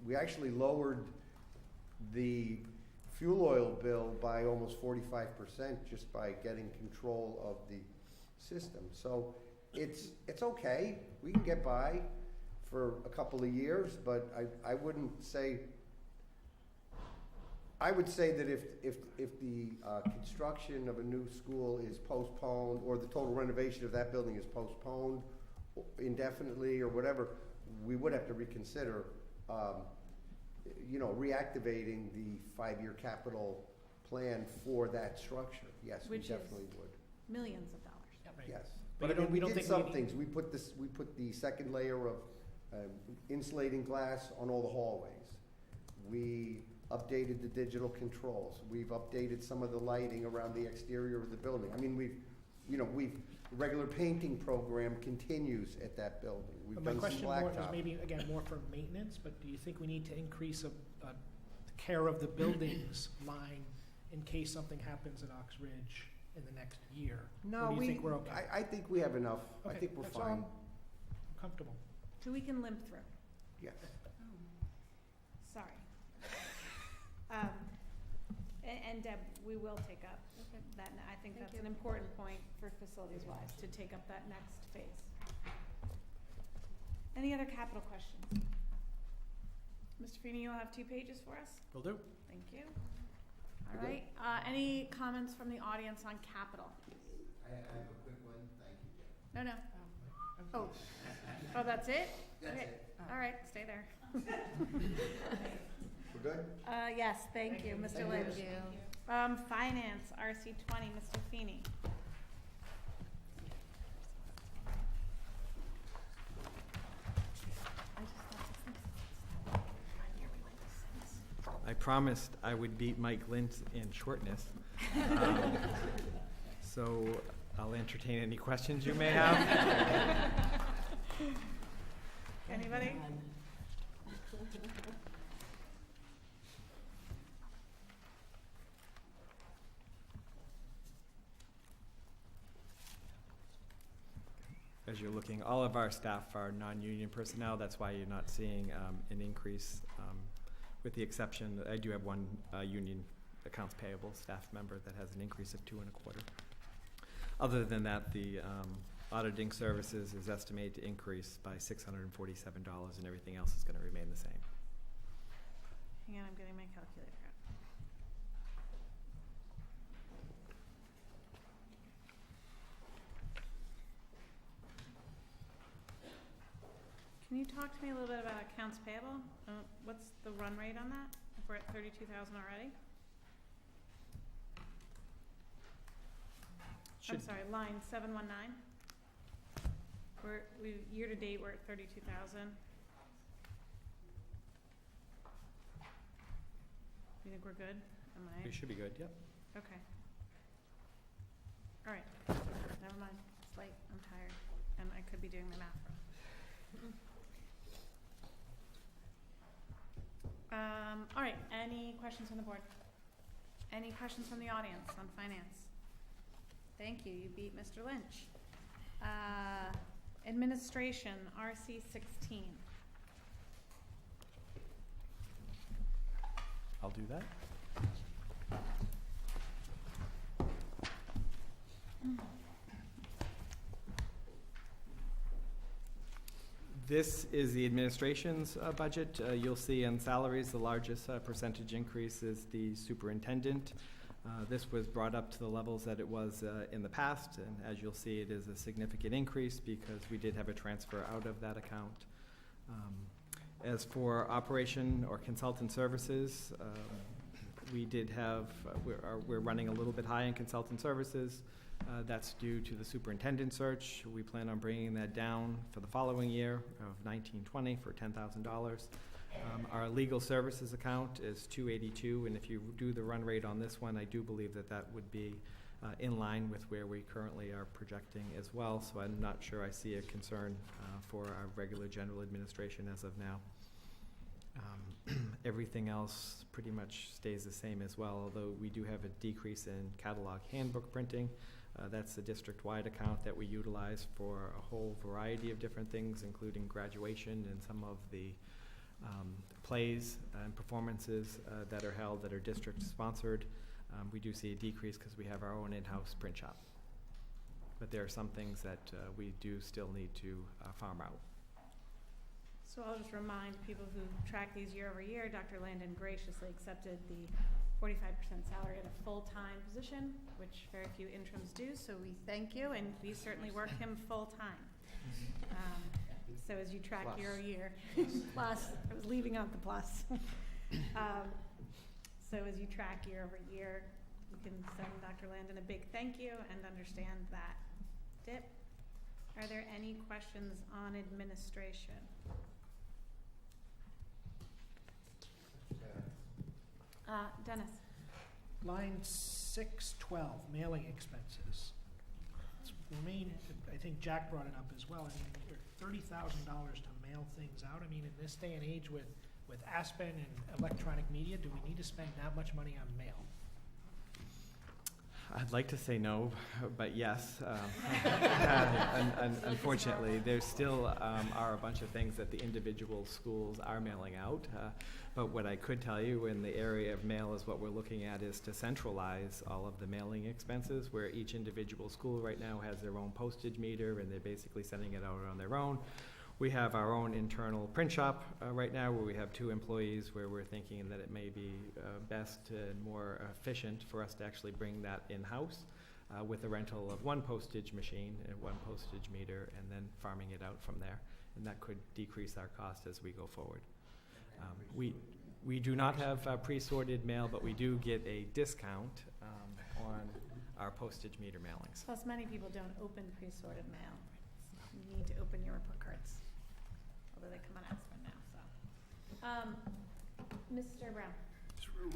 [SPEAKER 1] we actually lowered the fuel oil bill by almost 45% just by getting control of the system. So it's okay. We can get by for a couple of years, but I wouldn't say. I would say that if the construction of a new school is postponed, or the total renovation of that building is postponed indefinitely or whatever, we would have to reconsider reactivating the 5-year capital plan for that structure. Yes, we
[SPEAKER 3] Which is
[SPEAKER 1] definitely would.
[SPEAKER 3] millions of dollars.
[SPEAKER 6] Right.
[SPEAKER 1] Yes.
[SPEAKER 6] But
[SPEAKER 1] But
[SPEAKER 6] you
[SPEAKER 1] I
[SPEAKER 6] don't-
[SPEAKER 1] mean,
[SPEAKER 6] we don't
[SPEAKER 1] we did
[SPEAKER 6] think
[SPEAKER 1] some
[SPEAKER 6] we need-
[SPEAKER 1] things. We put the second layer of insulating glass on all the hallways. We updated the digital controls. We've updated some of the lighting around the exterior of the building. I mean, the regular painting program continues at that building. We've
[SPEAKER 6] But my
[SPEAKER 1] done some
[SPEAKER 6] question more is
[SPEAKER 1] blacktop.
[SPEAKER 6] maybe, again, more for maintenance, but do you think we need to increase the care of the buildings line in case something happens at Ox Ridge in the next year?
[SPEAKER 1] No,
[SPEAKER 6] Or do you think we're okay?
[SPEAKER 1] I think we have enough. I
[SPEAKER 6] Okay,
[SPEAKER 1] think we're
[SPEAKER 6] that's all.
[SPEAKER 1] fine.
[SPEAKER 6] I'm comfortable.
[SPEAKER 3] So we can limp through.
[SPEAKER 1] Yes.
[SPEAKER 3] Sorry. And Deb, we will take up that, I think
[SPEAKER 12] Thank
[SPEAKER 3] that's
[SPEAKER 12] you.
[SPEAKER 3] an important point for facilities wise, to take up that next phase. Any other capital questions? Mr. Feeney, you'll have 2 pages for us?
[SPEAKER 4] Will do.
[SPEAKER 3] Thank you.
[SPEAKER 1] You're
[SPEAKER 3] All right, any comments from the audience on capital?
[SPEAKER 1] I have a quick one. Thank you, Jeff.
[SPEAKER 3] No, no. Oh, oh, that's it?
[SPEAKER 1] That's
[SPEAKER 3] Okay.
[SPEAKER 1] it.
[SPEAKER 3] All right, stay there.
[SPEAKER 1] We're good?
[SPEAKER 3] Yes, thank you, Mr. Lynch.
[SPEAKER 12] Thank you.
[SPEAKER 3] Finance, RC 20, Mr. Feeney.
[SPEAKER 4] I promised I would beat Mike Lynch in shortness. So I'll entertain any questions you may have.
[SPEAKER 3] Anybody?
[SPEAKER 4] As you're looking, all of our staff are non-union personnel. That's why you're not seeing an increase, with the exception, I do have one union accounts payable staff member that has an increase of 2.25. Other than that, the auditing services is estimated to increase by $647, and everything else is going to remain the same.
[SPEAKER 3] Hang on, I'm getting my calculator out. Can you talk to me a little bit about accounts payable? What's the run rate on that? If we're at 32,000 already? I'm sorry, line 719. Year to date, we're at 32,000. You think we're good? Am I?
[SPEAKER 4] We should be good, yep.
[SPEAKER 3] Okay. All right, never mind. It's late, I'm tired, and I could be doing my math wrong. All right, any questions from the board? Any questions from the audience on finance? Thank you, you beat Mr. Lynch. Administration, RC 16.
[SPEAKER 4] I'll do that. This is the administration's budget. You'll see in salaries, the largest percentage increase is the superintendent. This was brought up to the levels that it was in the past, and as you'll see, it is a significant increase because we did have a transfer out of that account. As for operation or consultant services, we did have, we're running a little bit high in consultant services. That's due to the superintendent search. We plan on bringing that down for the following year of 1920 for $10,000. Our legal services account is $282, and if you do the run rate on this one, I do believe that that would be in line with where we currently are projecting as well. So I'm not sure I see a concern for our regular general administration as of now. Everything else pretty much stays the same as well, although we do have a decrease in catalog handbook printing. That's the district-wide account that we utilize for a whole variety of different things, including graduation and some of the plays and performances that are held that are district-sponsored. We do see a decrease because we have our own in-house print shop. But there are some things that we do still need to farm out.
[SPEAKER 3] So I'll just remind people who track these year over year, Dr. Landon graciously accepted the 45% salary at a full-time position, which very few interims do, so we thank you, and we certainly work him full-time. So as you track
[SPEAKER 1] Plus.
[SPEAKER 3] year over year, plus, I was leaving out the plus. So as you track year over year, you can send Dr. Landon a big thank you and understand that dip. Are there any questions on administration? Dennis?
[SPEAKER 6] Line 612, mailing expenses. remain, I think Jack brought it up as well, I mean, $30,000 to mail things out, I mean, in this day and age with Aspen and electronic media, do we need to spend that much money on mail?
[SPEAKER 4] I'd like to say no, but yes. Unfortunately, there still are a bunch of things that the individual schools are mailing out. But what I could tell you in the area of mail is what we're looking at is to centralize all of the mailing expenses, where each individual school right now has their own postage meter, and they're basically sending it out on their own. We have our own internal print shop right now, where we have 2 employees, where we're thinking that it may be best and more efficient for us to actually bring that in-house with the rental of 1 postage machine and 1 postage meter, and then farming it out from there. And that could decrease our cost as we go forward. We do not have pre-sorted mail, but we do get a discount on our postage meter mailings.
[SPEAKER 3] Plus, many people don't open pre-sorted mail. You need to open your report cards, although they come on Aspen now, so. Mr. Brown?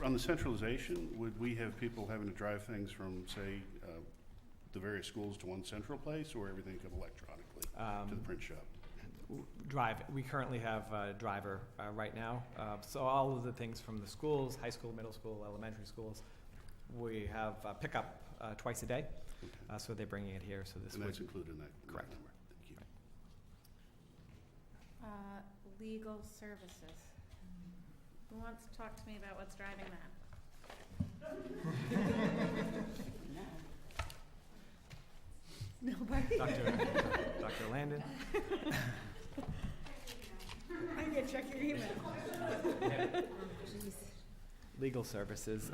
[SPEAKER 9] On the centralization, would we have people having to drive things from, say, the various schools to one central place, or everything come electronically to the print shop?
[SPEAKER 4] We currently have a driver right now. So all of the things from the schools, high school, middle school, elementary schools, we have pickup twice a day.
[SPEAKER 9] Okay.
[SPEAKER 4] So they're bringing it here. So this
[SPEAKER 9] And
[SPEAKER 4] would
[SPEAKER 9] that's included in that
[SPEAKER 4] correct.
[SPEAKER 9] number. Thank you.
[SPEAKER 3] Legal services. Who wants to talk to me about what's driving that? Nobody?
[SPEAKER 4] Dr. Landon.
[SPEAKER 3] I'm gonna check your email.
[SPEAKER 4] Legal services.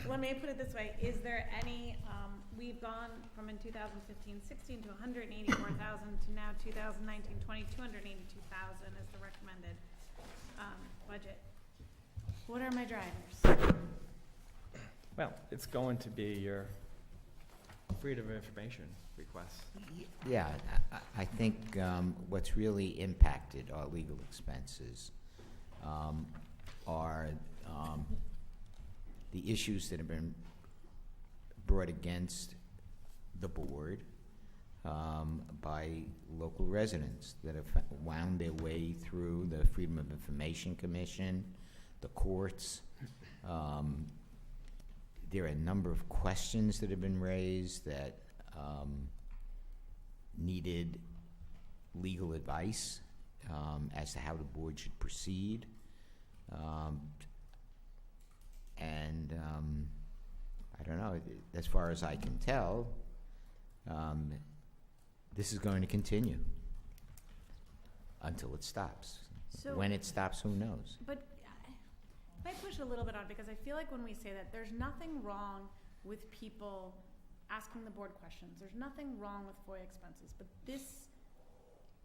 [SPEAKER 3] Let me put it this way, is there any, we've gone from in 2015-16 to 184,000 to now 2019-20, 282,000 is the recommended budget. What are my drivers?
[SPEAKER 4] Well, it's going to be your freedom of information requests.
[SPEAKER 13] Yeah, I think what's really impacted our legal expenses are the issues that have been brought against the board by local residents that have wound their way through the Freedom of Information Commission, the courts. There are a number of questions that have been raised that needed legal advice as to how the board should proceed. I don't know, as far as I can tell, this is going to continue until it stops.
[SPEAKER 3] So-
[SPEAKER 13] When it stops, who knows?
[SPEAKER 3] But I push a little bit on, because I feel like when we say that, there's nothing wrong with people asking the board questions. There's nothing wrong with FOIA expenses, but this,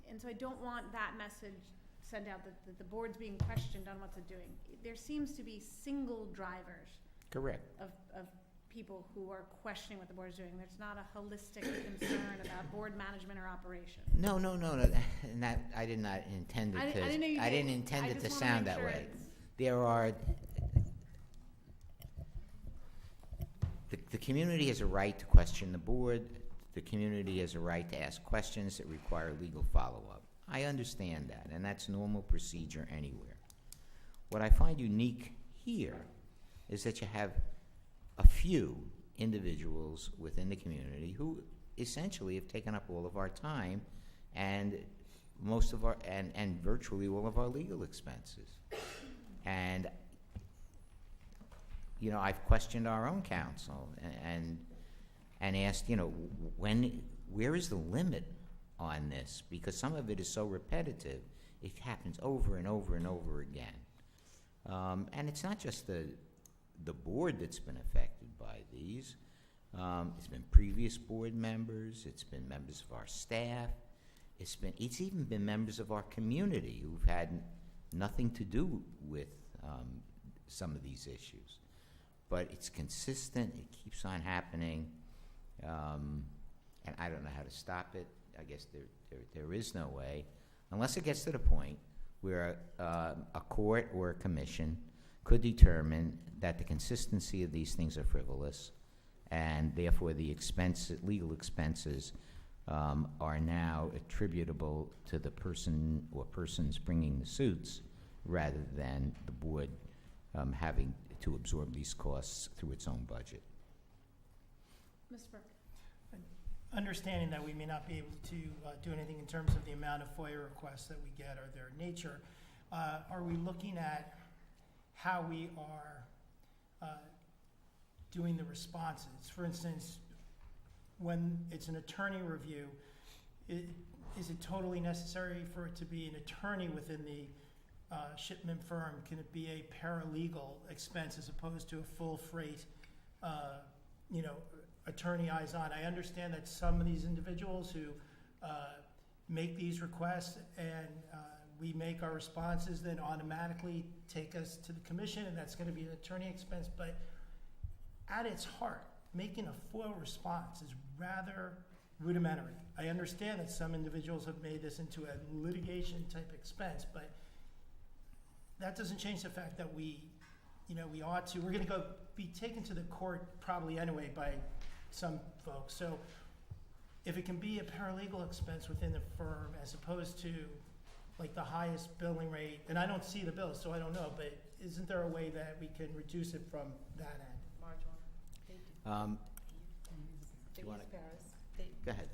[SPEAKER 3] and so I don't want that message sent out that the board's being questioned on what's it doing. There seems to be single drivers
[SPEAKER 13] Correct.
[SPEAKER 3] of people who are questioning what the board is doing. There's not a holistic concern about board management or operation.
[SPEAKER 13] No. And that I did not intend it
[SPEAKER 3] I
[SPEAKER 13] to.
[SPEAKER 3] didn't know you
[SPEAKER 13] I
[SPEAKER 3] did.
[SPEAKER 13] didn't intend
[SPEAKER 3] I
[SPEAKER 13] it to
[SPEAKER 3] just wanna
[SPEAKER 13] sound
[SPEAKER 3] make
[SPEAKER 13] that
[SPEAKER 3] sure
[SPEAKER 13] way.
[SPEAKER 3] it's-
[SPEAKER 13] There are. The community has a right to question the board. The community has a right to ask questions that require legal follow-up. I understand that, and that's normal procedure anywhere. What I find unique here is that you have a few individuals within the community who essentially have taken up all of our time and most of our and virtually all of our legal expenses. And I've questioned our own counsel and asked, where is the limit on this? Because some of it is so repetitive, it happens over and over and over again. And it's not just the board that's been affected by these. It's been previous board members. It's been members of our staff. It's even been members of our community who've had nothing to do with some of these issues. But it's consistent. It keeps on happening, and I don't know how to stop it. I guess there is no way, unless it gets to the point where a court or a commission could determine that the consistency of these things are frivolous and therefore the legal expenses are now attributable to the person or persons bringing the suits rather than the board having to absorb these costs through its own budget.
[SPEAKER 3] Mr. Burke?
[SPEAKER 15] Understanding that we may not be able to do anything in terms of the amount of FOIA requests that we get or their nature, are we looking at how we are doing the responses? For instance, when it's an attorney review, is it totally necessary for it to be an attorney within the shipment firm? Can it be a paralegal expense as opposed to a full freight, attorney eyes on? I understand that some of these individuals who make these requests and we make our responses then automatically take us to the commission, and that's going to be an attorney expense. But at its heart, making a FOIL response is rather rudimentary. I understand that some individuals have made this into a litigation type expense, but that doesn't change the fact that we ought to. We're going to be taken to the court probably anyway by some folks. So if it can be a paralegal expense within the firm as opposed to like the highest billing rate, and I don't see the bills, so I don't know, but isn't there a way that we can reduce it from that end?
[SPEAKER 13] Do you want to? Go ahead.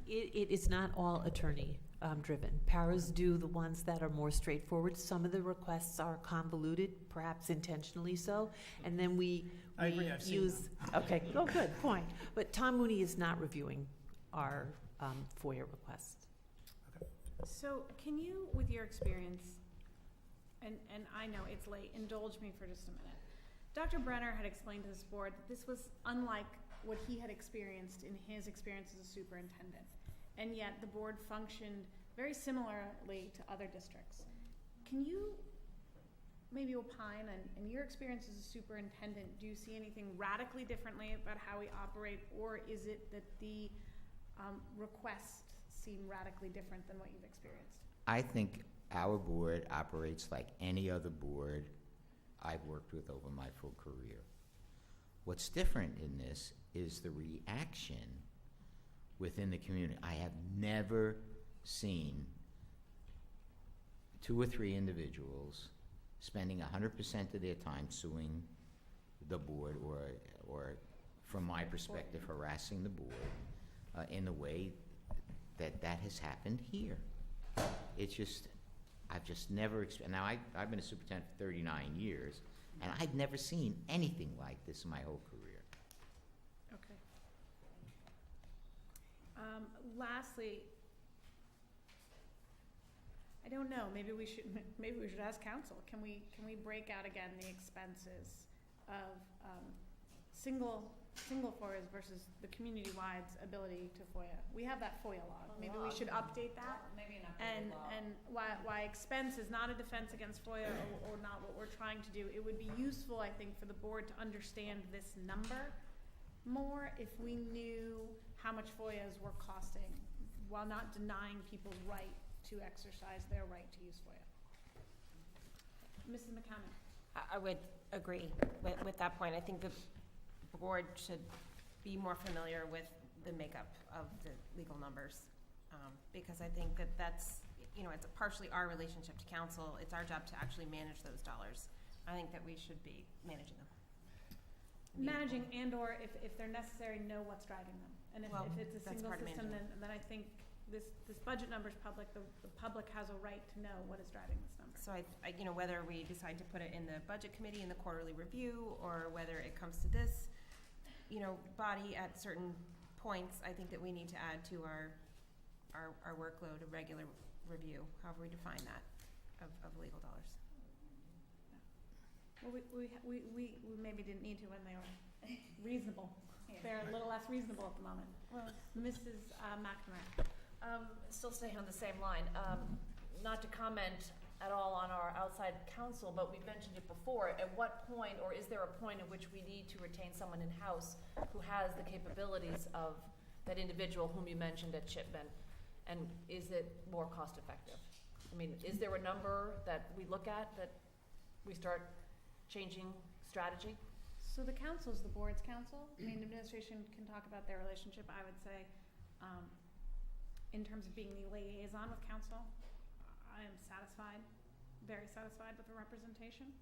[SPEAKER 16] It is not all attorney driven. Paras do the ones that are more straightforward. Some of the requests are convoluted, perhaps intentionally so, and then we
[SPEAKER 15] I agree, I've seen
[SPEAKER 16] use. Okay, oh, good point. But Tom Mooney is not reviewing our FOIA requests.
[SPEAKER 3] So can you, with your experience, and I know it's late, indulge me for just a minute. Dr. Brenner had explained to this board that this was unlike what he had experienced in his experience as a superintendent. And yet the board functioned very similarly to other districts. Can you maybe opine on your experience as a superintendent? Do you see anything radically differently about how we operate, or is it that the requests seem radically different than what you've experienced?
[SPEAKER 13] I think our board operates like any other board I've worked with over my full career. What's different in this is the reaction within the community. I have never seen 2 or 3 individuals spending 100% of their time suing the board or from my perspective, harassing the board in the way that has happened here. It's just, I've just never, now I've been a superintendent for 39 years, and I've never seen anything like this in my whole career.
[SPEAKER 3] Okay. Lastly, I don't know, maybe we should ask council. Can we break out again the expenses of single FOIAs versus the community-wide's ability to FOIA? We have that FOIA log. Maybe we should update that.
[SPEAKER 8] Maybe not.
[SPEAKER 3] And why expense is not a defense against FOIA or not what we're trying to do. It would be useful, I think, for the board to understand this number more if we knew how much FOIAs were costing, while not denying people's right to exercise their right to use FOIA. Mrs. McCammon.
[SPEAKER 2] I would agree with that point. I think the board should be more familiar with the makeup of the legal numbers, because I think that's, it's partially our relationship to council. It's our job to actually manage those dollars. I think that we should be managing them.
[SPEAKER 3] Managing and/or if they're necessary, know what's driving them. And if it's a single system, then I think this budget number is public. The public has a right to know what is driving this number.
[SPEAKER 2] So I whether we decide to put it in the budget committee in the quarterly review, or whether it comes to this, body at certain points, I think that we need to add to our workload a regular review, however we define that, of legal dollars.
[SPEAKER 3] Well, we maybe didn't need to when they were reasonable. They're a little less reasonable at the moment.
[SPEAKER 8] Well,
[SPEAKER 3] Mrs. McNamara.
[SPEAKER 8] Still staying on the same line, not to comment at all on our outside counsel, but we've mentioned it before. At what point, or is there a point at which we need to retain someone in-house who has the capabilities of that individual whom you mentioned at Shipman? And is it more cost effective? I mean, is there a number that we look at that we start changing strategy?
[SPEAKER 3] So the council's the board's council. I mean, administration can talk about their relationship. I would say, in terms of being the liaison with council, I am satisfied, very satisfied with the representation.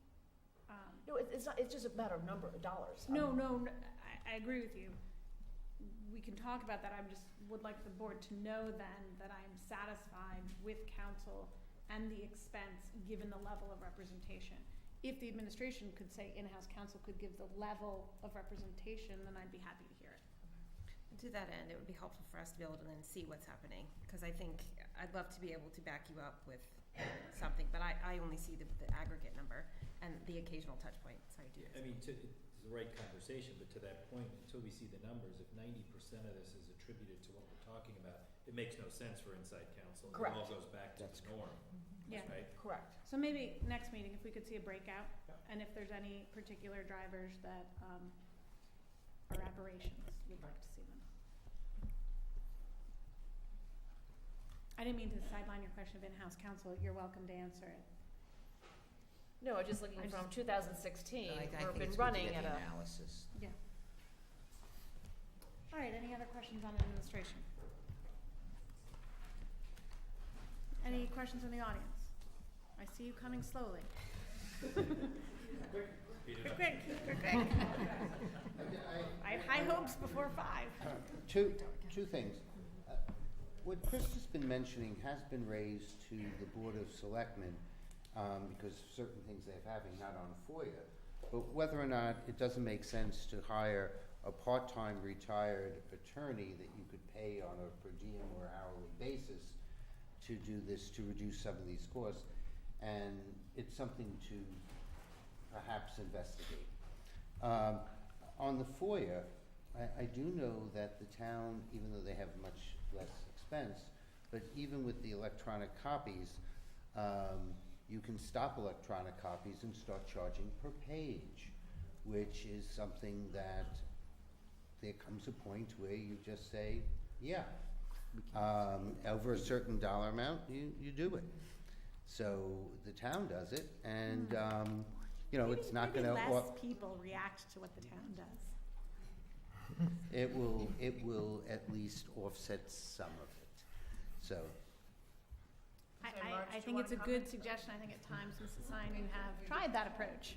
[SPEAKER 8] No, it's not, it's just a matter of number of dollars.
[SPEAKER 3] No, I agree with you. We can talk about that. I just would like the board to know then that I am satisfied with council and the expense, given the level of representation. If the administration could say in-house counsel could give the level of representation, then I'd be happy to hear it.
[SPEAKER 2] To that end, it would be helpful for us to be able to then see what's happening, because I think I'd love to be able to back you up with something, but I only see the aggregate number and the occasional touch point, so I do.
[SPEAKER 7] I mean, it's the right conversation, but to that point, until we see the numbers, if 90% of this is attributed to what we're talking about, it makes no sense for inside counsel.
[SPEAKER 8] Correct.
[SPEAKER 7] It all goes back to the norm,
[SPEAKER 3] Yeah.
[SPEAKER 7] right?
[SPEAKER 8] Correct.
[SPEAKER 3] So maybe next meeting, if we could see a breakout, and if there's any particular drivers that are aberrations, we'd like to see them. I didn't mean to sideline your question of in-house counsel. You're welcome to answer it.
[SPEAKER 8] No, just looking
[SPEAKER 3] I
[SPEAKER 8] from
[SPEAKER 3] just-
[SPEAKER 8] 2016,
[SPEAKER 13] I
[SPEAKER 8] we've
[SPEAKER 13] think
[SPEAKER 8] been
[SPEAKER 13] it's good to
[SPEAKER 8] running
[SPEAKER 13] get
[SPEAKER 8] at
[SPEAKER 13] the
[SPEAKER 8] a.
[SPEAKER 13] analysis.
[SPEAKER 3] Yeah. All right, any other questions on administration? Any questions from the audience? I see you coming slowly. Quick. I have high hopes before 5.
[SPEAKER 1] Two things. What Chris has been mentioning has been raised to the Board of Selectmen, because certain things they're having, not on FOIA, but whether or not it doesn't make sense to hire a part-time retired attorney that you could pay on a per diem or hourly basis to do this, to reduce some of these costs, and it's something to perhaps investigate. On the FOIA, I do know that the town, even though they have much less expense, but even with the electronic copies, you can stop electronic copies and start charging per page, which is something that there comes a point where you just say, yeah, over a certain dollar amount, you do it. So the town does it, and it's not going to.
[SPEAKER 3] Maybe less people react to what the town does.
[SPEAKER 1] It will at least offset some of it. So.
[SPEAKER 3] I think it's a good suggestion. I think at times, Mrs. Sine, you have tried that approach.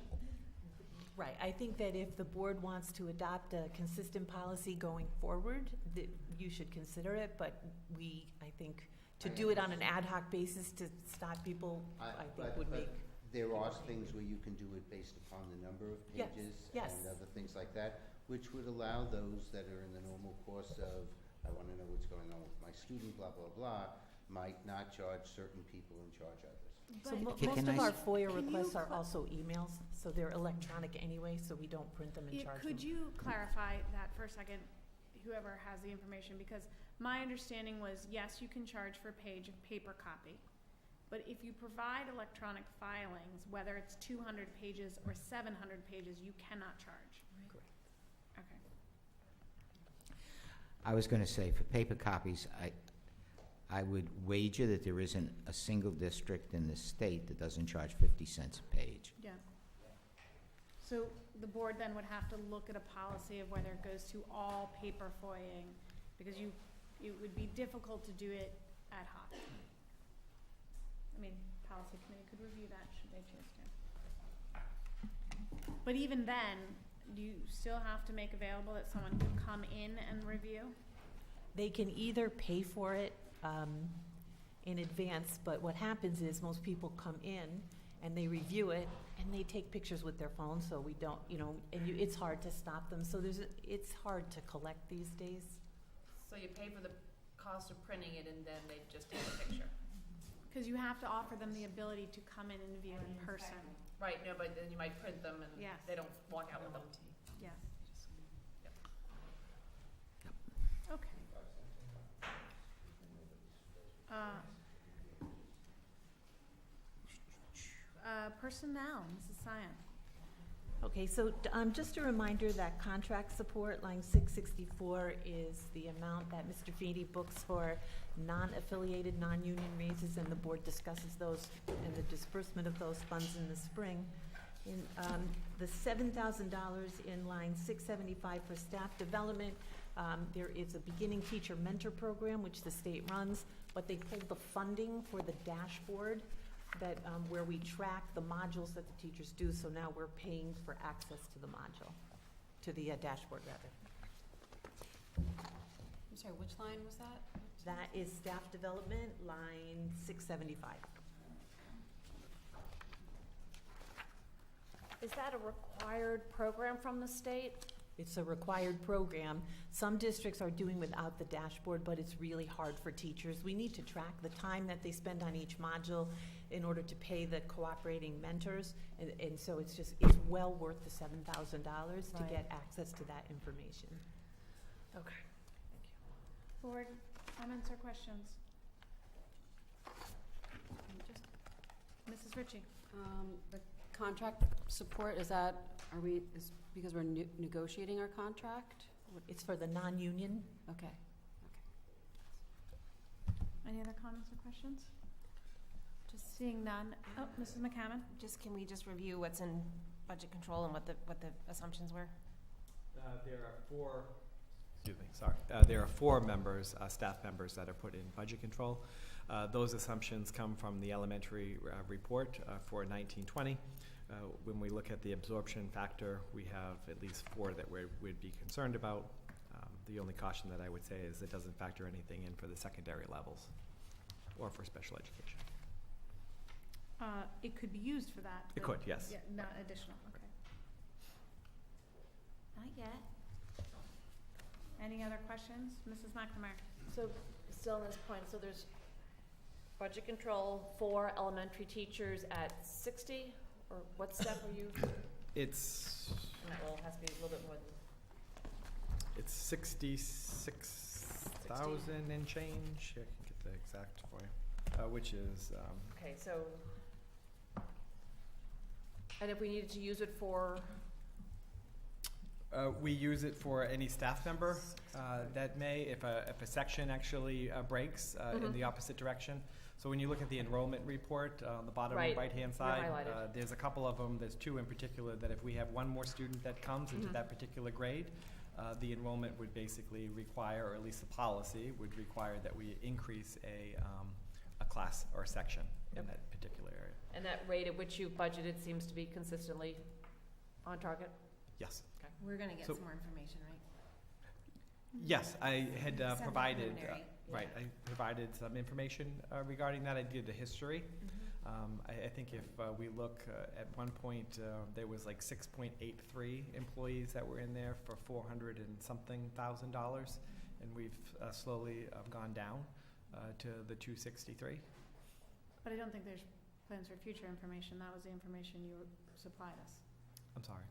[SPEAKER 16] Right, I think that if the board wants to adopt a consistent policy going forward, that you should consider it, but I think, to do it on an ad hoc basis to stop people, I think would make.
[SPEAKER 1] There are things where you can do it based upon the number of
[SPEAKER 16] Yes,
[SPEAKER 1] pages
[SPEAKER 16] yes.
[SPEAKER 1] and other things like that, which would allow those that are in the normal course of, I want to know what's going on with my student, blah, blah, blah, might not charge certain people and charge others.
[SPEAKER 16] So
[SPEAKER 3] But
[SPEAKER 16] most
[SPEAKER 13] Can
[SPEAKER 16] of
[SPEAKER 13] I
[SPEAKER 16] our
[SPEAKER 13] s-
[SPEAKER 16] FOIA
[SPEAKER 3] Can you
[SPEAKER 16] requests are
[SPEAKER 3] cl-
[SPEAKER 16] also emails, so they're electronic anyway, so we don't print them and charge them.
[SPEAKER 3] Could you clarify that for a second, whoever has the information? Because my understanding was, yes, you can charge for a page of paper copy, but if you provide electronic filings, whether it's 200 pages or 700 pages, you cannot charge.
[SPEAKER 16] Correct.
[SPEAKER 3] Okay.
[SPEAKER 13] I was going to say, for paper copies, I would wager that there isn't a single district in the state that doesn't charge 50 cents a page.
[SPEAKER 3] Yeah. So the board then would have to look at a policy of whether it goes to all paper FOIAing, because it would be difficult to do it ad hoc. I mean, policy committee could review that should they choose to. But even then, do you still have to make available that someone could come in and review?
[SPEAKER 16] They can either pay for it in advance, but what happens is most people come in and they review it and they take pictures with their phone, so we don't, it's hard to stop them. So it's hard to collect these days.
[SPEAKER 8] So you pay for the cost of printing it and then they just take a picture.
[SPEAKER 3] Because you have to offer them the ability to come in and view in person.
[SPEAKER 8] Right, no, but then you might print them and
[SPEAKER 3] Yes.
[SPEAKER 8] they don't walk out with them.
[SPEAKER 3] Yes. Okay. Personnel, Mrs. Sion.
[SPEAKER 16] Okay, so just a reminder that contract support, line 664, is the amount that Mr. Feeney books for non-affiliated, non-union raises, and the board discusses those and the disbursement of those funds in the spring. In the $7,000 in line 675 for staff development, there is a beginning teacher mentor program, which the state runs, but they pulled the funding for the dashboard that, where we track the modules that the teachers do, so now we're paying for access to the module, to the dashboard, rather.
[SPEAKER 10] I'm sorry, which line was that?
[SPEAKER 16] That is staff development, line 675.
[SPEAKER 8] Is that a required program from the state?
[SPEAKER 16] It's a required program. Some districts are doing without the dashboard, but it's really hard for teachers. We need to track the time that they spend on each module in order to pay the cooperating mentors. And so it's well worth the $7,000 to
[SPEAKER 8] Right.
[SPEAKER 16] get access to that information.
[SPEAKER 8] Okay.
[SPEAKER 3] Board comments or questions? Mrs. Ritchie?
[SPEAKER 10] The contract support, because we're negotiating our contract?
[SPEAKER 16] It's for the non-union.
[SPEAKER 10] Okay.
[SPEAKER 3] Any other comments or questions? Just seeing none. Oh, Mrs. McCammon?
[SPEAKER 2] Can we just review what's in budget control and what the assumptions were?
[SPEAKER 4] There are four, excuse me, sorry. There are four members, staff members that are put in budget control. Those assumptions come from the elementary report for 1920. When we look at the absorption factor, we have at least four that we'd be concerned about. The only caution that I would say is it doesn't factor anything in for the secondary levels or for special education.
[SPEAKER 3] It could be used for that.
[SPEAKER 4] It could, yes.
[SPEAKER 3] Yeah, not additional, okay.
[SPEAKER 8] Not yet.
[SPEAKER 3] Any other questions? Mrs. McNamara?
[SPEAKER 8] So, still on this point, so there's budget control for elementary teachers at 60, or what step are you?
[SPEAKER 4] It's
[SPEAKER 8] That will has to be a little bit more than.
[SPEAKER 4] It's 66,000 and change. I can get the exact for you, which is
[SPEAKER 8] Okay, so, and if we needed to use it for,
[SPEAKER 4] we use it for any staff member that may, if a section actually breaks in the opposite direction. So when you look at the enrollment report on the bottom
[SPEAKER 8] Right.
[SPEAKER 4] right-hand
[SPEAKER 8] They're
[SPEAKER 4] side,
[SPEAKER 8] highlighted.
[SPEAKER 4] there's a couple of them. There's two in particular that if we have one more student that comes into that particular grade, the enrollment would basically require, or at least the policy would require, that we increase a class or section in that particular area.
[SPEAKER 8] and that rate at which you've budgeted seems to be consistently on target?
[SPEAKER 4] Yes.
[SPEAKER 2] We're gonna get
[SPEAKER 4] So-
[SPEAKER 2] some more information, right?
[SPEAKER 4] Yes, I had
[SPEAKER 2] Send the
[SPEAKER 4] provided,
[SPEAKER 2] preliminary.
[SPEAKER 4] right, I provided some information regarding that. I did the history. I think if we look at one point, there was like 6.83 employees that were in there for $400 and something thousand, and we've slowly gone down to the 263.
[SPEAKER 3] But I don't think there's plans for future information. That was the information you supplied us.
[SPEAKER 4] I'm sorry.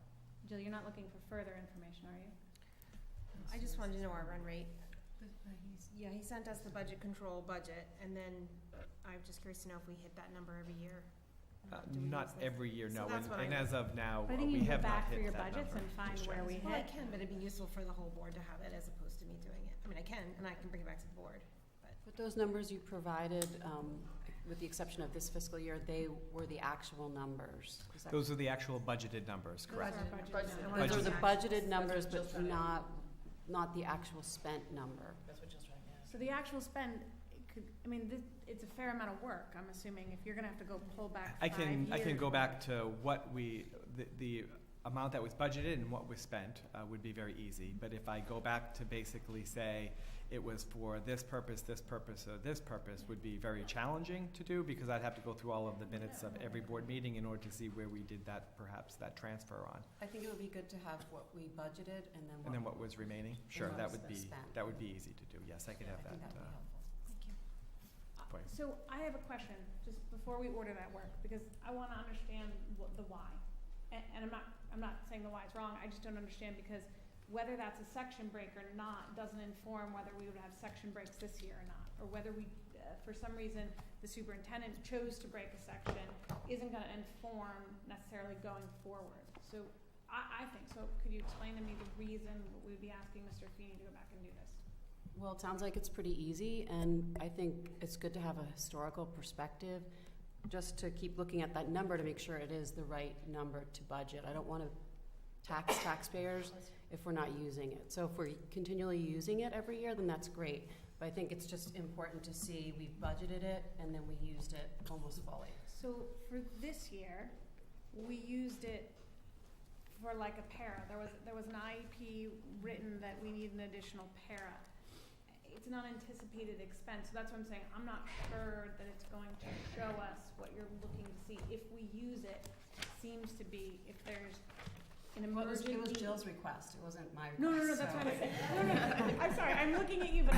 [SPEAKER 3] Jill, you're not looking for further information, are you?
[SPEAKER 2] I just wanted to know our run rate. Yeah, he sent us the budget control budget, and then I'm just curious to know if we hit that number every year. Do we
[SPEAKER 4] Not
[SPEAKER 2] use this?
[SPEAKER 4] every year,
[SPEAKER 2] So
[SPEAKER 4] no.
[SPEAKER 2] that's what
[SPEAKER 4] And
[SPEAKER 2] I-
[SPEAKER 4] as of now,
[SPEAKER 3] But I think
[SPEAKER 4] we
[SPEAKER 3] you can
[SPEAKER 4] have
[SPEAKER 3] go
[SPEAKER 4] not
[SPEAKER 3] back through
[SPEAKER 4] hit
[SPEAKER 3] your
[SPEAKER 4] that
[SPEAKER 3] budgets
[SPEAKER 4] number.
[SPEAKER 3] and find where we
[SPEAKER 2] Well, I
[SPEAKER 3] hit.
[SPEAKER 2] can, but it'd be useful for the whole board to have it as opposed to me doing it. I mean, I can, and I can bring it back to the board, but.
[SPEAKER 10] But those numbers you provided, with the exception of this fiscal year, they were the actual numbers. Is that-
[SPEAKER 4] Those are the actual budgeted numbers, correct?
[SPEAKER 3] Those are our budget
[SPEAKER 8] Budget.
[SPEAKER 3] numbers.
[SPEAKER 10] Those are the budgeted numbers,
[SPEAKER 8] what Jill's
[SPEAKER 10] but
[SPEAKER 8] trying to-
[SPEAKER 10] not the actual spent number.
[SPEAKER 8] That's what Jill's trying to ask.
[SPEAKER 3] So the actual spend, it could, I mean, it's a fair amount of work, I'm assuming, if you're gonna have to go pull back 5 years.
[SPEAKER 4] I can go back to what the amount that was budgeted and what was spent would be very easy. But if I go back to basically say it was for this purpose, or this purpose, would be very challenging to do, because I'd have to go through all of the minutes of every board meeting in order to see where we did that, perhaps that transfer on.
[SPEAKER 10] I think it would be good to have what we budgeted and then
[SPEAKER 4] And then what was remaining? Sure,
[SPEAKER 10] what
[SPEAKER 4] that
[SPEAKER 10] was
[SPEAKER 4] would be,
[SPEAKER 10] spent.
[SPEAKER 4] that would be easy to do. Yes, I could have
[SPEAKER 10] I think
[SPEAKER 4] that.
[SPEAKER 10] that'd be helpful.
[SPEAKER 4] for you.
[SPEAKER 3] So I have a question, just before we order that work, because I wanna understand the why. And I'm not saying the why is wrong, I just don't understand, because whether that's a section break or not doesn't inform whether we would have section breaks this year or not, or whether we, for some reason, the superintendent chose to break a section, isn't gonna inform necessarily going forward. So I think, so could you explain to me the reason we'd be asking Mr. Feeney to go back and do this?
[SPEAKER 10] Well, it sounds like it's pretty easy, and I think it's good to have a historical perspective. just to keep looking at that number to make sure it is the right number to budget. I don't want to tax taxpayers if we're not using it. So if we're continually using it every year, then that's great. But I think it's just important to see we budgeted it and then we used it almost fully.
[SPEAKER 3] So for this year, we used it for like a para. There was an IEP written that we need an additional para. It's an unanticipated expense, so that's what I'm saying. I'm not sure that it's going to show us what you're looking to see. If we use it, seems to be if there's an emergent
[SPEAKER 10] It was
[SPEAKER 3] need.
[SPEAKER 10] Jill's request, it wasn't my request.
[SPEAKER 3] No, that's
[SPEAKER 10] so-
[SPEAKER 3] what I'm saying. No, I'm sorry, I'm looking at you, but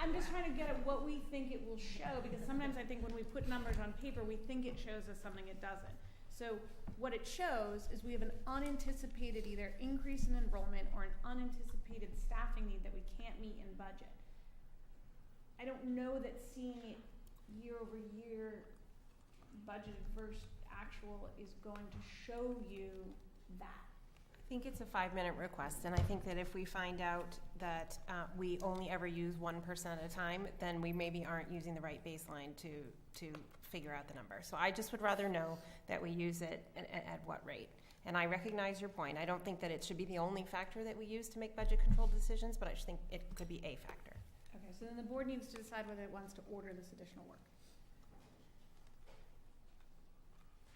[SPEAKER 3] I'm just trying to get at what we think it will show, because sometimes I think when we put numbers on paper, we think it shows us something it doesn't. So what it shows is we have an unanticipated either increase in enrollment or an unanticipated staffing need that we can't meet in budget. I don't know that seeing it year over year, budgeted versus actual, is going to show you that.
[SPEAKER 2] I think it's a 5-minute request, and I think that if we find out that we only ever use 1% at a time, then we maybe aren't using the right baseline to figure out the number. So I just would rather know that we use it at what rate. And I recognize your point. I don't think that it should be the only factor that we use to make budget control decisions, but I just think it could be a factor.
[SPEAKER 3] Okay, so then the board needs to decide whether it wants to order this additional work.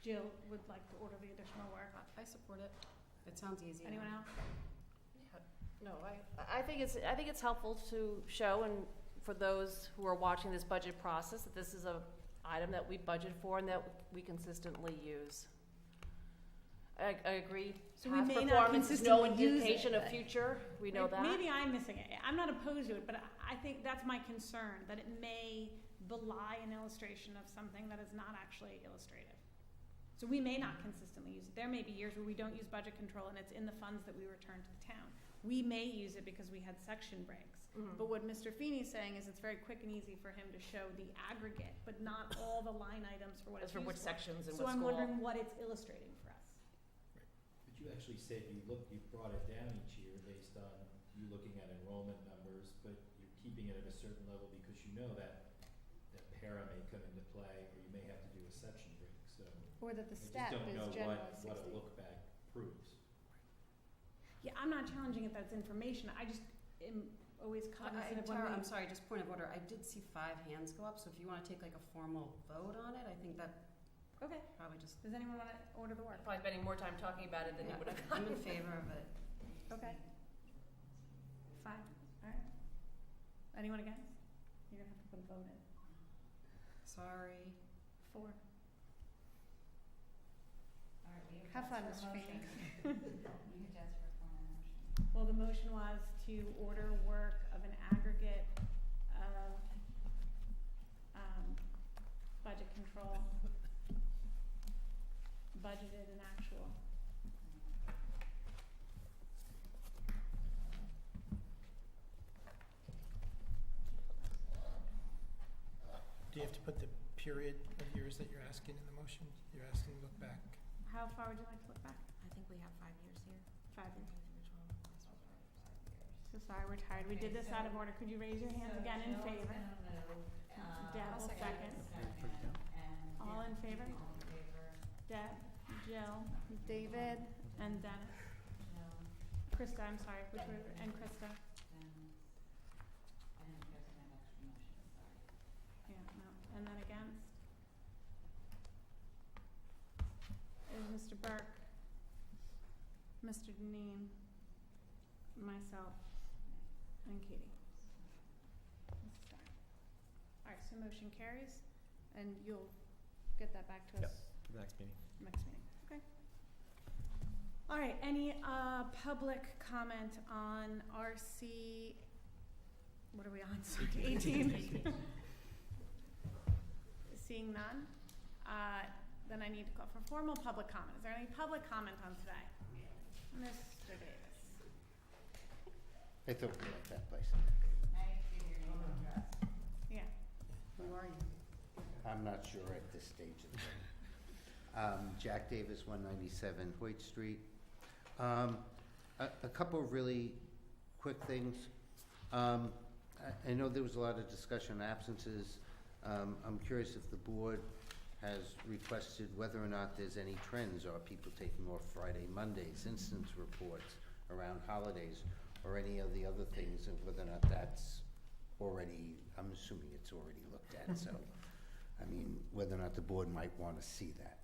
[SPEAKER 3] Jill would like to order the additional work.
[SPEAKER 10] I support it. It sounds easy.
[SPEAKER 3] Anyone else?
[SPEAKER 8] No, I think it's helpful to show, and for those who are watching this budget process, that this is a item that we budget for and that we consistently use. I agree.
[SPEAKER 3] So we
[SPEAKER 8] Past
[SPEAKER 3] may not
[SPEAKER 8] performance is no
[SPEAKER 3] consistently use
[SPEAKER 8] indication
[SPEAKER 3] it.
[SPEAKER 8] of future. We know that.
[SPEAKER 3] Maybe I'm missing it. I'm not opposed to it, but I think that's my concern, that it may belie an illustration of something that is not actually illustrative. So we may not consistently use it. There may be years where we don't use budget control and it's in the funds that we return to the town. We may use it because we had section breaks.
[SPEAKER 8] Mhm.
[SPEAKER 3] But what Mr. Feeney's saying is it's very quick and easy for him to show the aggregate, but not all the line items for what
[SPEAKER 8] As
[SPEAKER 3] it's
[SPEAKER 8] for
[SPEAKER 3] used
[SPEAKER 8] which sections and
[SPEAKER 3] So
[SPEAKER 8] what
[SPEAKER 3] I'm
[SPEAKER 8] school.
[SPEAKER 3] wondering what it's illustrating for us.
[SPEAKER 7] But you actually said you brought it down each year based on you looking at enrollment numbers, but you're keeping it at a certain level because you know that para may come into play, or you may have to do a section break, so.
[SPEAKER 3] Or that the
[SPEAKER 7] I just
[SPEAKER 3] step
[SPEAKER 7] don't
[SPEAKER 3] is
[SPEAKER 7] know
[SPEAKER 3] generally
[SPEAKER 7] what a
[SPEAKER 3] 60.
[SPEAKER 7] look back proves.
[SPEAKER 3] Yeah, I'm not challenging it that it's information. I just am always cognizant of when
[SPEAKER 10] Tara,
[SPEAKER 3] we.
[SPEAKER 10] I'm sorry, just point of order. I did see 5 hands go up, so if you want to take like a formal vote on it, I think that
[SPEAKER 3] Okay.
[SPEAKER 10] probably just.
[SPEAKER 3] Does anyone want to order the work?
[SPEAKER 8] Probably spending more time talking about it than you would have.
[SPEAKER 10] I'm in favor of it.
[SPEAKER 3] Okay. 5. All right. Anyone against? You're gonna have to put a vote in.
[SPEAKER 10] Sorry.
[SPEAKER 3] 4. Have fun, Mr. Feeney. Well, the motion was to order work of an aggregate of budget control, budgeted and actual.
[SPEAKER 15] Do you have to put the period of years that you're asking in the motion? You're asking to look back.
[SPEAKER 3] How far would you like to look back?
[SPEAKER 12] I think we have 5 years here.
[SPEAKER 3] 5 years. So sorry, we're tired. We did this out of order. Could you raise your hands again in favor? Deb will second. All in favor? Deb, Jill, David, and Dennis. Krista, I'm sorry, which were, and Krista. Yeah, no, and then against? Is Mr. Burke, Mr. Deneen, myself, and Katie. Alright, so motion carries, and you'll get that back to
[SPEAKER 4] Yep.
[SPEAKER 3] us
[SPEAKER 4] For the next meeting.
[SPEAKER 3] next meeting, okay? Alright, any, public comment on RC, what are we on, sorry, 18? Seeing none, then I need to call for formal public comment. Is there any public comment on today? Mr. Davis.
[SPEAKER 1] I thought we liked that place.
[SPEAKER 3] Yeah.
[SPEAKER 1] Who are you? I'm not sure at this stage of the game. Jack Davis, 197 Hoyt Street. A couple of really quick things. I know there was a lot of discussion on absences. I'm curious if the board has requested whether or not there's any trends. Are people taking off Friday, Mondays, incidence reports around holidays, or any of the other things, and whether or not that's already, I'm assuming it's already looked at, so, I mean, whether or not the board might want to see that.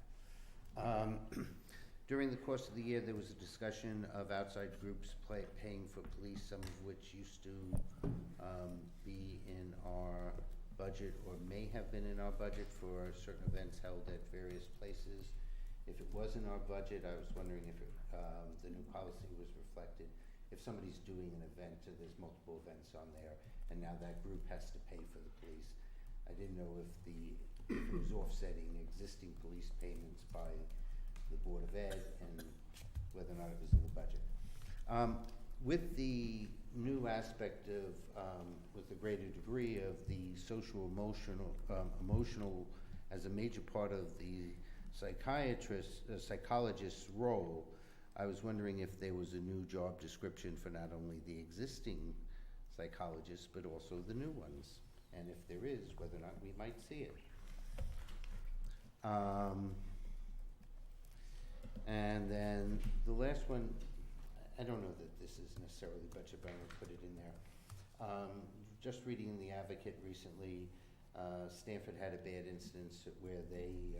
[SPEAKER 1] During the course of the year, there was a discussion of outside groups paying for police, some of which used to be in our budget or may have been in our budget for certain events held at various places. If it was in our budget, I was wondering if the new policy was reflected. If somebody's doing an event and there's multiple events on there, and now that group has to pay for the police, I didn't know if it was offsetting existing police payments by the Board of Ed and whether or not it was in the budget. With the new aspect of, with the greater degree of the social emotional as a major part of the psychologist's role, I was wondering if there was a new job description for not only the existing psychologists, but also the new ones. And if there is, whether or not we might see it. And then the last one, I don't know that this is necessarily budget, but I'm going to put it in there. Just reading in The Advocate recently, Stanford had a bad instance where they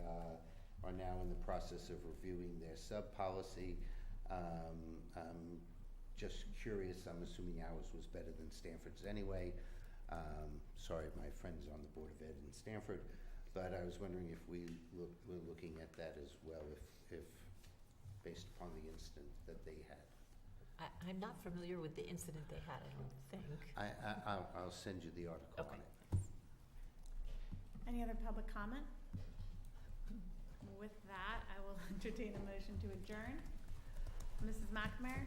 [SPEAKER 1] are now in the process of reviewing their sub-policy. I'm just curious, I'm assuming ours was better than Stanford's anyway. Sorry, my friends on the Board of Ed in Stanford, but I was wondering if we're looking at that as well, if based upon the incident that they had.
[SPEAKER 16] I'm not familiar with the incident they had, I don't think.
[SPEAKER 1] I'll send you the article on it.
[SPEAKER 3] Any other public comment? With that, I will entertain a motion to adjourn. Mrs. McNamara?